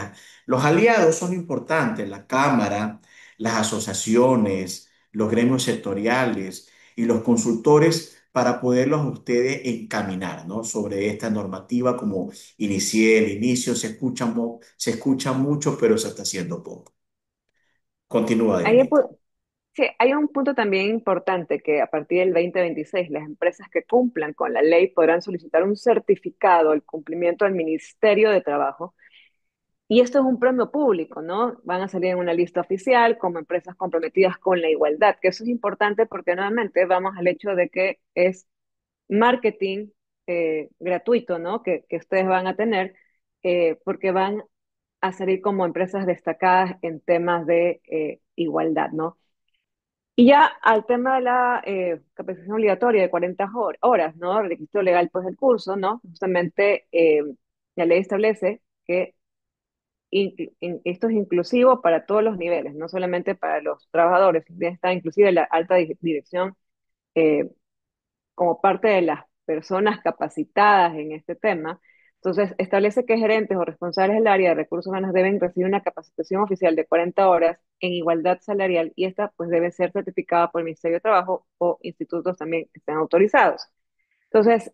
los aliados son importantes, la Cámara, las asociaciones, los gremios sectoriales y los consultores para poderlos a ustedes encaminar, ¿no? Sobre esta normativa como inicié el inicio, se escucha mucho, pero se está haciendo poco. Continúa, Ahí Dianita. Sí, hay un punto también importante que a partir del 2026 las empresas que cumplan con la ley podrán solicitar un certificado al cumplimiento del Ministerio de Trabajo. Y esto es un premio público, ¿no? Van a salir en una lista oficial como empresas comprometidas con la igualdad, que eso es importante porque nuevamente vamos al hecho de que es marketing gratuito, ¿no? Que ustedes van a tener porque van a salir como empresas destacadas en temas de igualdad, ¿no? Y ya al tema de la capacitación obligatoria de 40 horas, ¿no? El requisito legal pues del curso, ¿no? Justamente la ley establece que esto es inclusivo para todos los niveles, no solamente para los trabajadores, está inclusive la alta dirección eh, como parte de las personas capacitadas en este tema. Entonces, establece que gerentes o responsables del área de recursos humanos deben recibir una capacitación oficial de 40 horas en igualdad salarial y esta pues debe ser certificada por el Ministerio de Trabajo o institutos también que estén autorizados. Entonces,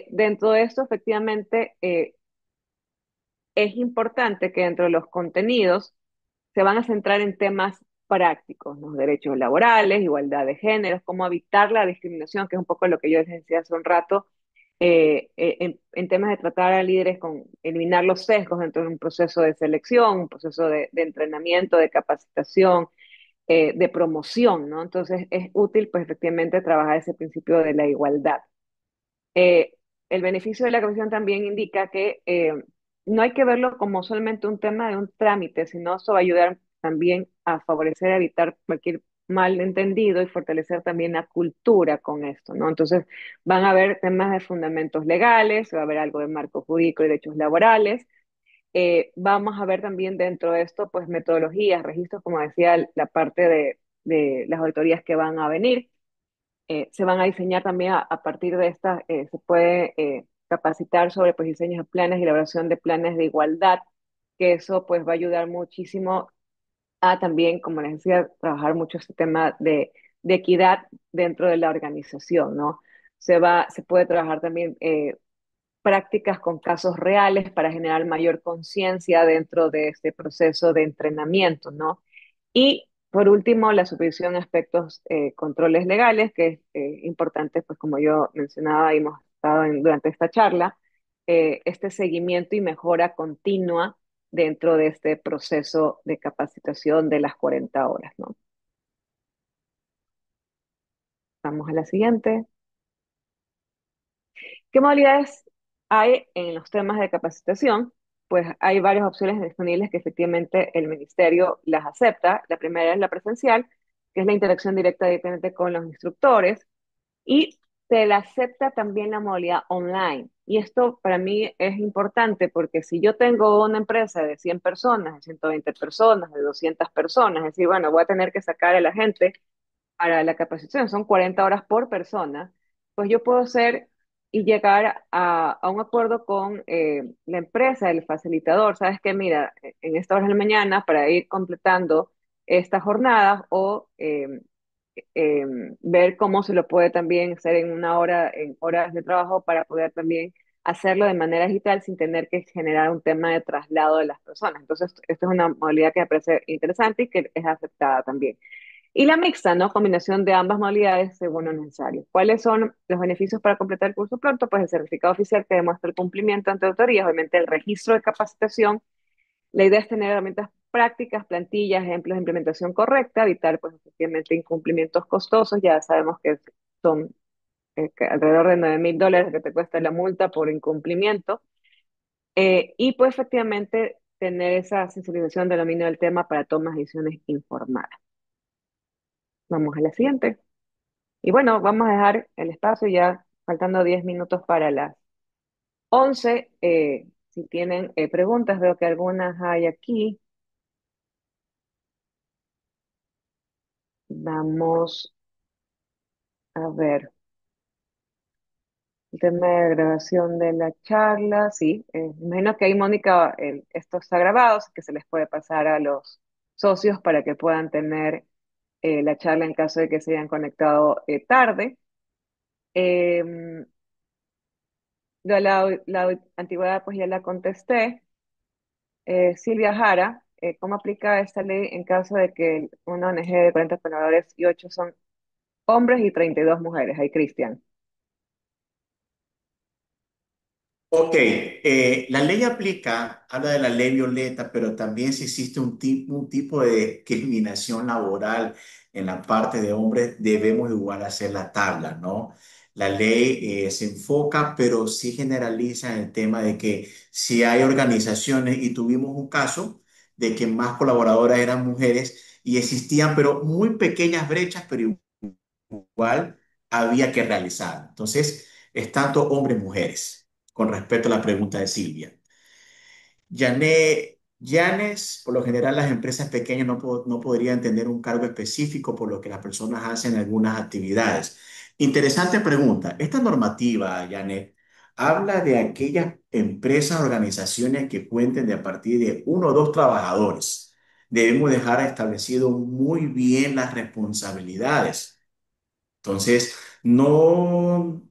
dentro de esto, efectivamente, es importante que dentro de los contenidos se van a centrar en temas prácticos, los derechos laborales, igualdad de géneros, cómo evitar la discriminación, que es un poco lo que yo les decía hace un rato, en temas de tratar a líderes con eliminar los sesgos dentro de un proceso de selección, un proceso de entrenamiento, de capacitación, de promoción, ¿no? Entonces es útil, pues efectivamente, trabajar ese principio de la igualdad. Eh, el beneficio de la comisión también indica que no hay que verlo como solamente un tema de un trámite, sino eso va a ayudar también a favorecer, a evitar cualquier malentendido y fortalecer también la cultura con esto, ¿no? Entonces van a haber temas de fundamentos legales, va a haber algo de marco jurídico y derechos laborales. Vamos a ver también dentro de esto, pues metodologías, registros, como decía, la parte de las auditorías que van a venir se van a diseñar también a partir de estas, se puede capacitar sobre pues, diseños de planes y elaboración de planes de igualdad, que eso pues va a ayudar muchísimo a también, como les decía, trabajar mucho este tema de equidad dentro de la organización, ¿no? Se puede trabajar también prácticas con casos reales para generar mayor conciencia dentro de este proceso de entrenamiento, ¿no? Y por último, la supervisión de aspectos, controles legales, que es importante, pues como yo mencionaba y hemos estado durante esta charla, este seguimiento y mejora continua dentro de este proceso de capacitación de las 40 horas, ¿no? Vamos a la siguiente. ¿Qué modalidades hay en los temas de capacitación? Pues hay varias opciones disponibles que efectivamente el ministerio las acepta. La primera es la presencial, que es la interacción directa directamente con los instructores, y se la acepta también la modalidad online. Y esto para mí es importante porque si yo tengo una empresa de 100 personas, de 120 personas, de 200 personas, es decir, bueno, voy a tener que sacar a la gente para la capacitación, son 40 horas por persona, pues yo puedo hacer y llegar a un acuerdo con la empresa, el facilitador, sabes que mira, en estas horas de la mañana para ir completando estas jornadas o eh, ver cómo se lo puede también hacer en una hora, en horas de trabajo para poder también hacerlo de manera digital sin tener que generar un tema de traslado de las personas. Entonces, esta es una modalidad que me parece interesante y que es aceptada también. Y la mixta, ¿no? Combinación de ambas modalidades según lo necesario. ¿Cuáles son los beneficios para completar el curso pronto? Pues el certificado oficial que demuestra el cumplimiento ante autoridades, obviamente el registro de capacitación. La idea es tener herramientas prácticas, plantillas, ejemplos de implementación correcta, evitar pues efectivamente incumplimientos costosos. Ya sabemos que son que alrededor de $9,000 que te cuesta la multa por incumplimiento. Y pues efectivamente tener esa sensibilización del dominio del tema para tomas de decisiones informadas. Vamos a la siguiente. Y bueno, vamos a dejar el espacio ya faltando 10 minutos para las 11. Si tienen preguntas, veo que algunas hay aquí. Vamos a ver. El tema de grabación de la charla, sí. Me imagino que ahí, Mónica, esto está grabado, así que se les puede pasar a los socios para que puedan tener la charla en caso de que se hayan conectado tarde. Em, la antigüedad, pues ya la contesté. Silvia Jara ¿cómo aplica esta ley en caso de que una ONG de 40 colaboradores y 8 son hombres y 32 mujeres? Ahí, Cristian. Ok, la ley aplica, habla de la ley violeta, pero también si existe un tipo de discriminación laboral en la parte de hombres, debemos igual hacer la tabla, ¿no? La ley se enfoca, pero sí generaliza en el tema de que si hay organizaciones, y tuvimos un caso de que más colaboradoras eran mujeres y existían, pero muy pequeñas brechas, pero igual había que realizar. Entonces, es tanto hombres y mujeres, con respecto a la pregunta de Silvia. Yanes, por lo general las empresas pequeñas no podrían tener un cargo específico por lo que las personas hacen algunas actividades. Interesante pregunta. Esta normativa, Janet, habla de aquellas empresas, organizaciones que cuenten de a partir de uno o dos trabajadores. Debemos dejar establecido muy bien las responsabilidades. Entonces, no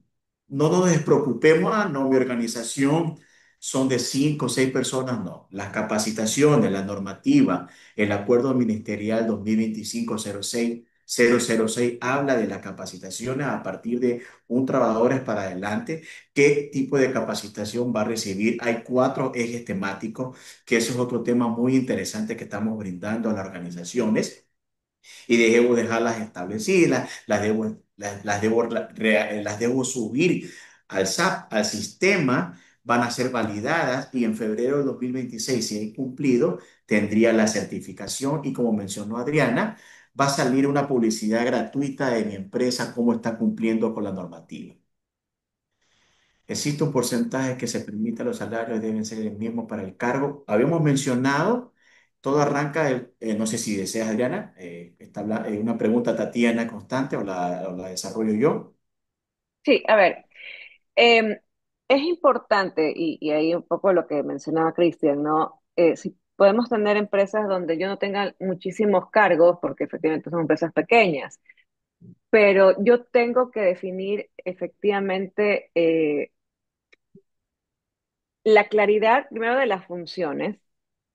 nos despreocupemos, no, mi organización son de 5 o 6 personas, no. Las capacitaciones, la normativa, el acuerdo ministerial 2025-06-006 habla de las capacitaciones a partir de un trabajador para adelante. ¿Qué tipo de capacitación va a recibir? Hay 4 ejes temáticos, que eso es otro tema muy interesante que estamos brindando a las organizaciones y debo dejarlas establecidas, las debo subir al SAP, al sistema, van a ser validadas y en febrero de 2026, si he cumplido, tendría la certificación y como mencionó Adriana, va a salir una publicidad gratuita de mi empresa, cómo está cumpliendo con la normativa. Existe un porcentaje que se permite, los salarios deben ser el mismo para el cargo. Habíamos mencionado, todo arranca, no sé si deseas, Adriana, una pregunta Tatiana constante o la desarrollo yo. Sí, a ver, eh, es importante, y ahí un poco lo que mencionaba Cristian, ¿no? Si podemos tener empresas donde yo no tenga muchísimos cargos, porque efectivamente son empresas pequeñas, pero yo tengo que definir efectivamente la claridad, primero, de las funciones.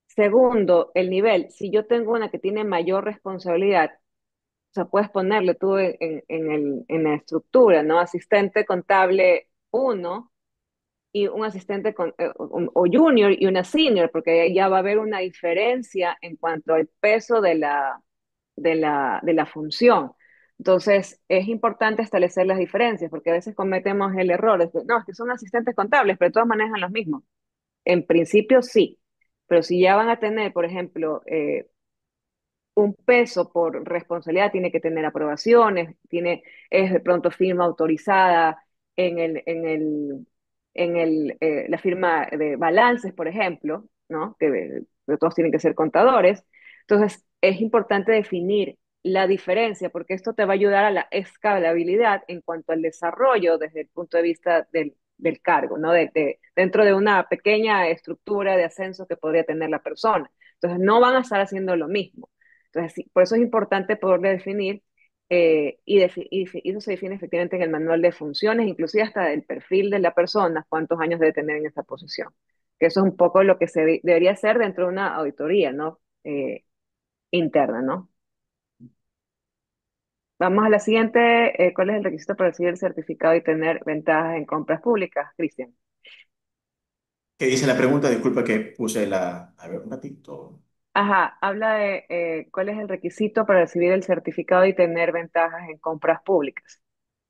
Segundo, el nivel. Si yo tengo una que tiene mayor responsabilidad, o sea, puedes ponerle tú en la estructura, ¿no? Asistente contable uno y un asistente o junior y una senior, porque ya va a haber una diferencia en cuanto al peso de la función. Entonces, es importante establecer las diferencias, porque a veces cometemos el error de, no, es que son asistentes contables, pero todos manejan los mismos. En principio sí, pero si ya van a tener, por ejemplo, un peso por responsabilidad, tiene que tener aprobaciones, es de pronto firma autorizada en la firma de balances, por ejemplo, ¿no? Que todos tienen que ser contadores. Entonces, es importante definir la diferencia, porque esto te va a ayudar a la escalabilidad en cuanto al desarrollo desde el punto de vista del cargo, ¿no? Dentro de una pequeña estructura de ascenso que podría tener la persona. Entonces, no van a estar haciendo lo mismo. Entonces, sí, por eso es importante poderle definir, y eso se define efectivamente en el manual de funciones, inclusive hasta el perfil de la persona, cuántos años debe tener en esa posición. Que eso es un poco lo que debería hacer dentro de una auditoría, ¿no? Interna, ¿no? Vamos a la siguiente. ¿Cuál es el requisito para recibir el certificado y tener ventajas en compras públicas, Cristian? ¿Qué dice la pregunta? Disculpa que puse a ver, un ratito. Ajá, habla de cuál es el requisito para recibir el certificado y tener ventajas en compras públicas.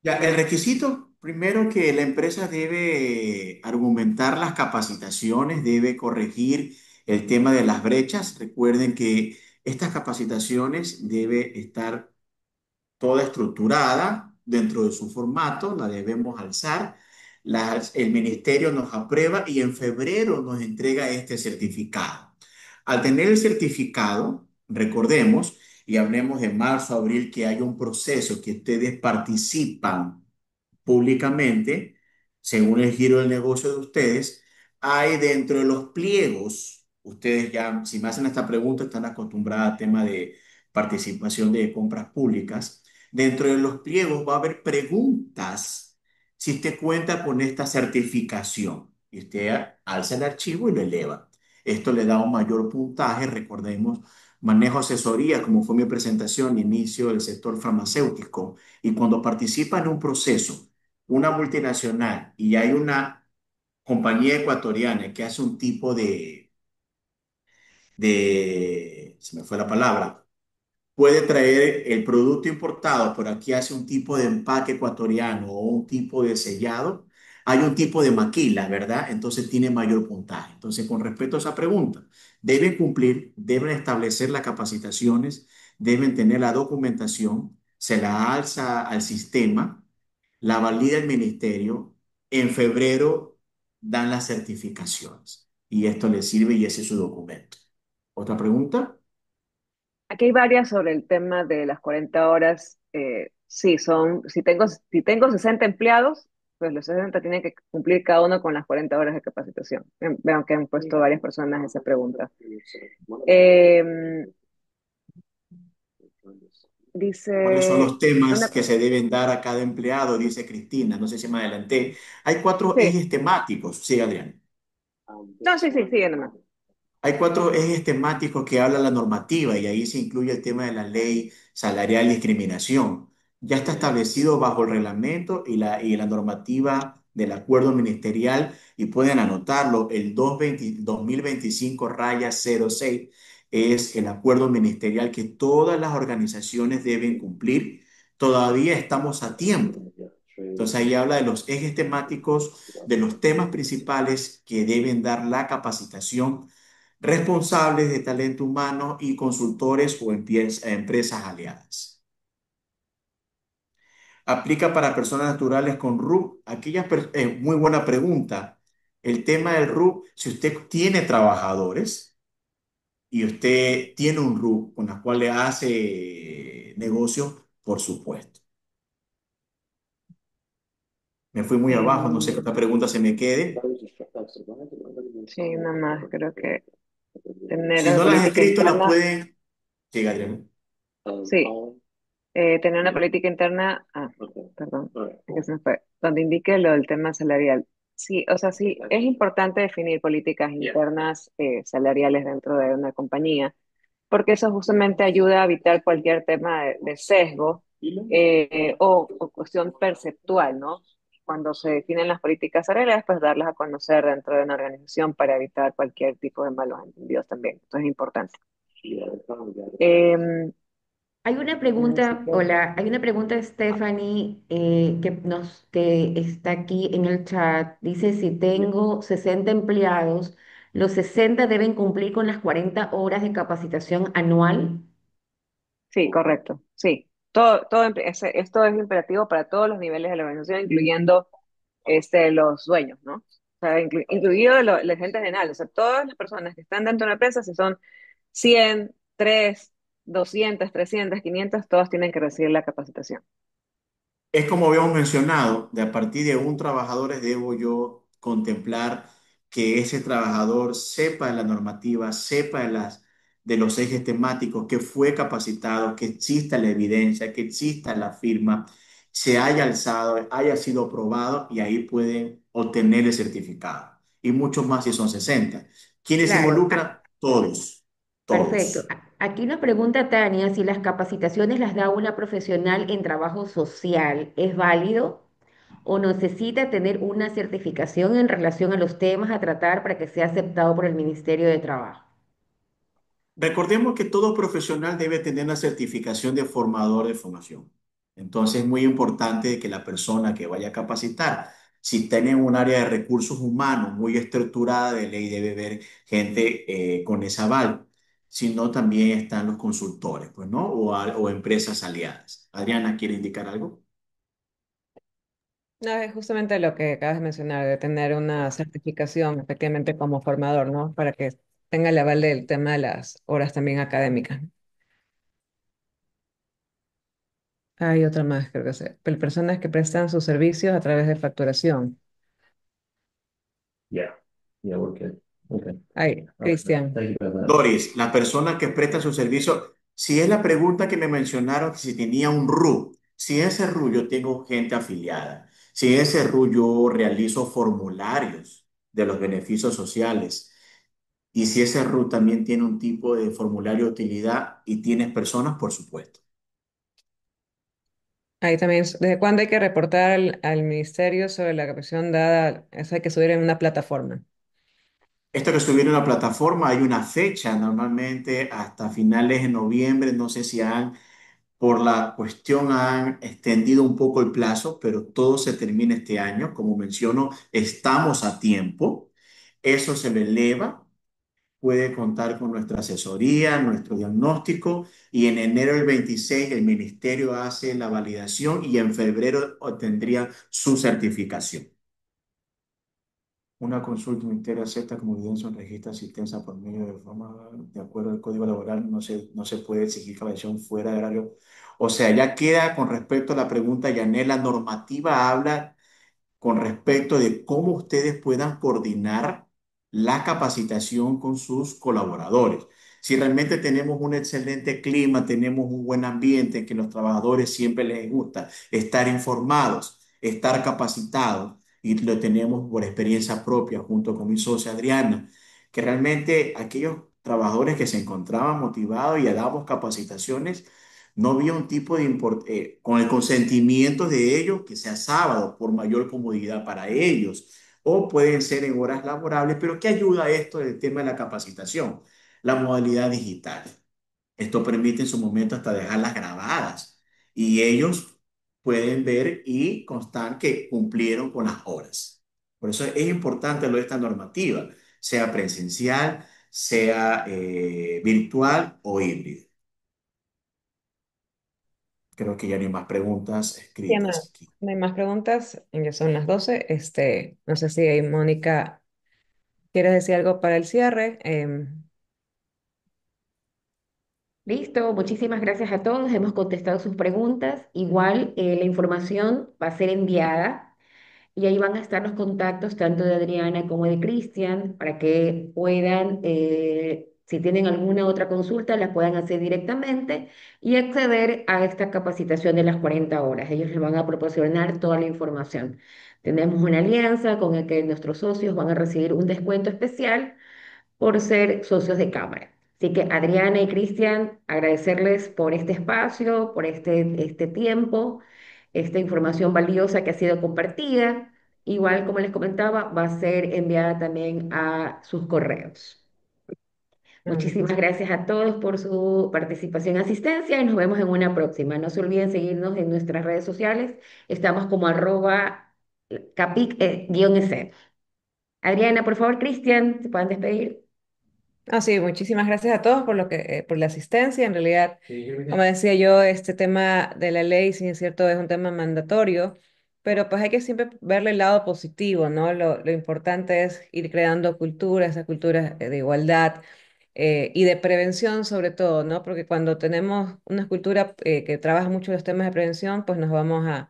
Ya, el requisito, primero que la empresa debe argumentar las capacitaciones, debe corregir el tema de las brechas. Recuerden que estas capacitaciones debe estar toda estructurada dentro de su formato, la debemos alzar. El ministerio nos aprueba y en febrero nos entrega este certificado. Al tener el certificado, recordemos y hablemos de marzo, abril, que hay un proceso que ustedes participan públicamente, según el giro del negocio de ustedes, hay dentro de los pliegos, ustedes ya, si me hacen esta pregunta, están acostumbrados al tema de participación de compras públicas. Dentro de los pliegos va a haber preguntas si usted cuenta con esta certificación. Y usted alza el archivo y lo eleva. Esto le da un mayor puntaje, recordemos, manejo asesoría, como fue mi presentación, inicio del sector farmacéutico, y cuando participa en un proceso, una multinacional, y hay una compañía ecuatoriana que hace un tipo se me fue la palabra, puede traer el producto importado, pero aquí hace un tipo de empaque ecuatoriano o un tipo de sellado, hay un tipo de maquila, ¿verdad? Entonces tiene mayor puntaje. Entonces, con respecto a esa pregunta, deben cumplir, deben establecer las capacitaciones, deben tener la documentación, se la alza al sistema, la valida el ministerio, en febrero dan las certificaciones y esto les sirve y ese es su documento. ¿Otra pregunta? Aquí hay varias sobre el tema de las 40 horas. Sí, si tengo 60 empleados, pues los 60 tienen que cumplir cada uno con las 40 horas de capacitación. Veo que han puesto varias personas esa pregunta. Eh, ¿Cuáles son dice, los temas una, que se deben dar a cada empleado? Dice Cristina. No sé si me adelanté. Hay cuatro sí, ejes temáticos. Sí, Adrián. no, sí, sí, sigue nomás. Hay cuatro ejes temáticos que habla la normativa y ahí se incluye el tema de la ley salarial y discriminación. Ya está establecido bajo el reglamento y la normativa del acuerdo ministerial y pueden anotarlo. El 2025-06 es el acuerdo ministerial que todas las organizaciones deben cumplir. Todavía estamos a tiempo. Entonces ahí habla de los ejes temáticos, de los temas principales que deben dar la capacitación, responsables de talento humano y consultores o empresas aliadas. Aplica para personas naturales con RUC. Muy buena pregunta. El tema del RUC, si usted tiene trabajadores y usted tiene un RUC con la cual le hace negocio, por supuesto. Me fui muy abajo, no sé qué otra Em, pregunta se me quede. sí, nada más, creo que tener Si una no las he política escrito, las interna, pueden... Sí, Adrián. sí, tener una política interna, perdón, es que se me fue, donde indique lo del tema salarial. Sí, o sea, sí, es importante definir políticas internas salariales dentro de una compañía, porque eso justamente ayuda a evitar cualquier tema de sesgo o cuestión perceptual, ¿no? Cuando se definen las políticas salariales, pues darlas a conocer dentro de una organización para evitar cualquier tipo de malos entendidos también. Eso es importante. Eh, Hay una así pregunta, que hola, hay una pregunta de Stephanie que está aquí en el chat. Dice, si tengo 60 empleados, ¿los 60 deben cumplir con las 40 horas de capacitación anual? sí, correcto. Sí, esto es imperativo para todos los niveles de la organización, incluyendo los dueños, ¿no? O sea, incluido la gente general, o sea, todas las personas que están dentro de la empresa, si son 100, 3, 200, 300, 500, todos tienen que recibir la capacitación. Es como habíamos mencionado, de a partir de un trabajador debo yo contemplar que ese trabajador sepa de la normativa, sepa de los ejes temáticos, que fue capacitado, que exista la evidencia, que exista la firma, se haya alzado, haya sido aprobado y ahí pueden obtener el certificado. Y muchos más si son 60. ¿Quiénes se Claro, involucran? Todos, perfecto. todos. Aquí una pregunta, Tania, si las capacitaciones las da una profesional en trabajo social, ¿es válido o necesita tener una certificación en relación a los temas a tratar para que sea aceptado por el Ministerio de Trabajo? Recordemos que todo profesional debe tener una certificación de formador de formación. Entonces es muy importante que la persona que vaya a capacitar, si tiene un área de recursos humanos muy estructurada de ley, debe ver gente con esa aval. Si no, también están los consultores, pues, ¿no? O empresas aliadas. Adriana, ¿quiere indicar algo? No, es justamente lo que acabas de mencionar, de tener una certificación efectivamente como formador, ¿no? Para que tenga el aval del tema de las horas también académicas. Hay otra más, creo que sé. Personas que prestan sus servicios a través de facturación. Yeah, yeah, we're good. Okay. Ay, Cristian. Thank you very much. Doris, la persona que presta su servicio, si es la pregunta que me mencionaron, que si tenía un RU, si ese RU yo tengo gente afiliada, si ese RU yo realizo formularios de los beneficios sociales, Y si ese RUT también tiene un tipo de formulario de utilidad y tienes personas, por supuesto. Ahí también, ¿desde cuándo hay que reportar al ministerio sobre la capacitación dada? Eso hay que subir en una plataforma. Esto que subieron a la plataforma, hay una fecha, normalmente hasta finales de noviembre, no sé si han, por la cuestión han extendido un poco el plazo, pero todo se termina este año. Como menciono, estamos a tiempo. Eso se le eleva, puede contar con nuestra asesoría, nuestro diagnóstico y en enero del 26 el ministerio hace la validación y en febrero obtendría su certificación. Una consulta ministerio acepta como evidencia un registro de asistencia por medio de forma de acuerdo al Código Laboral, no se puede exigir capacitación fuera de horario. O sea, ya queda con respecto a la pregunta, Yané, la normativa habla con respecto de cómo ustedes puedan coordinar la capacitación con sus colaboradores. Si realmente tenemos un excelente clima, tenemos un buen ambiente en que los trabajadores siempre les gusta estar informados, estar capacitados, y lo tenemos por experiencia propia junto con mi socia Adriana, que realmente aquellos trabajadores que se encontraban motivados y damos capacitaciones, no había un tipo de con el consentimiento de ellos, que sea sábado, por mayor comodidad para ellos, o pueden ser en horas laborables, pero ¿qué ayuda esto del tema de la capacitación? La modalidad digital. Esto permite en su momento hasta dejarlas grabadas y ellos pueden ver y constar que cumplieron con las horas. Por eso es importante lo de esta normativa, sea presencial, sea virtual o híbrida. Creo que ya no hay más preguntas Ya escritas no, aquí. no hay más preguntas, ya son las 12. No sé si ahí, Mónica, ¿quieres decir algo para el cierre? Listo, muchísimas gracias a todos. Hemos contestado sus preguntas. Igual la información va a ser enviada y ahí van a estar los contactos tanto de Adriana como de Cristian para que puedan, si tienen alguna otra consulta, la puedan hacer directamente y acceder a esta capacitación de las 40 horas. Ellos les van a proporcionar toda la información. Tenemos una alianza con la que nuestros socios van a recibir un descuento especial por ser socios de cámara. Así que Adriana y Cristian, agradecerles por este espacio, por este tiempo, esta información valiosa que ha sido compartida. Igual, como les comentaba, va a ser enviada también a sus correos. Muchísimas gracias a todos por su participación y asistencia y nos vemos en una próxima. No se olviden seguirnos en nuestras redes sociales. Estamos como @capic-es. Adriana, por favor, Cristian, ¿se pueden despedir? Ah, sí, muchísimas gracias a todos por la asistencia. En realidad, Sí, como decía yo, este tema de la ley, sí es cierto, es un tema mandatorio, pero pues hay que siempre verle el lado positivo, ¿no? Lo importante es ir creando cultura, esa cultura de igualdad y de prevención sobre todo, ¿no? Porque cuando tenemos una cultura que trabaja mucho los temas de prevención, pues nos vamos a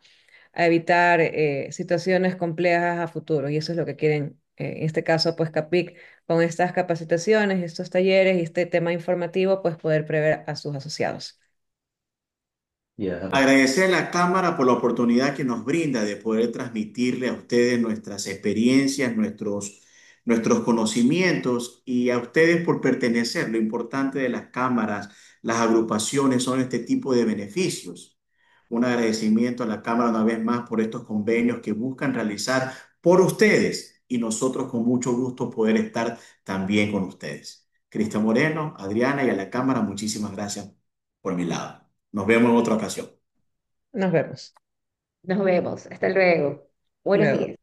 evitar situaciones complejas a futuro. Y eso es lo que quieren, en este caso, pues CAPIC, con estas capacitaciones, estos talleres y este tema informativo, pues poder prever a sus asociados. yeah. Agradecer a la Cámara por la oportunidad que nos brinda de poder transmitirle a ustedes nuestras experiencias, nuestros conocimientos y a ustedes por pertenecer. Lo importante de las cámaras, las agrupaciones son este tipo de beneficios. Un agradecimiento a la Cámara una vez más por estos convenios que buscan realizar por ustedes y nosotros con mucho gusto poder estar también con ustedes. Cristian Moreno, Adriana y a la Cámara, muchísimas gracias por mi lado. Nos vemos en otra ocasión. Nos vemos Nos vemos. Hasta luego. Buenos luego. días.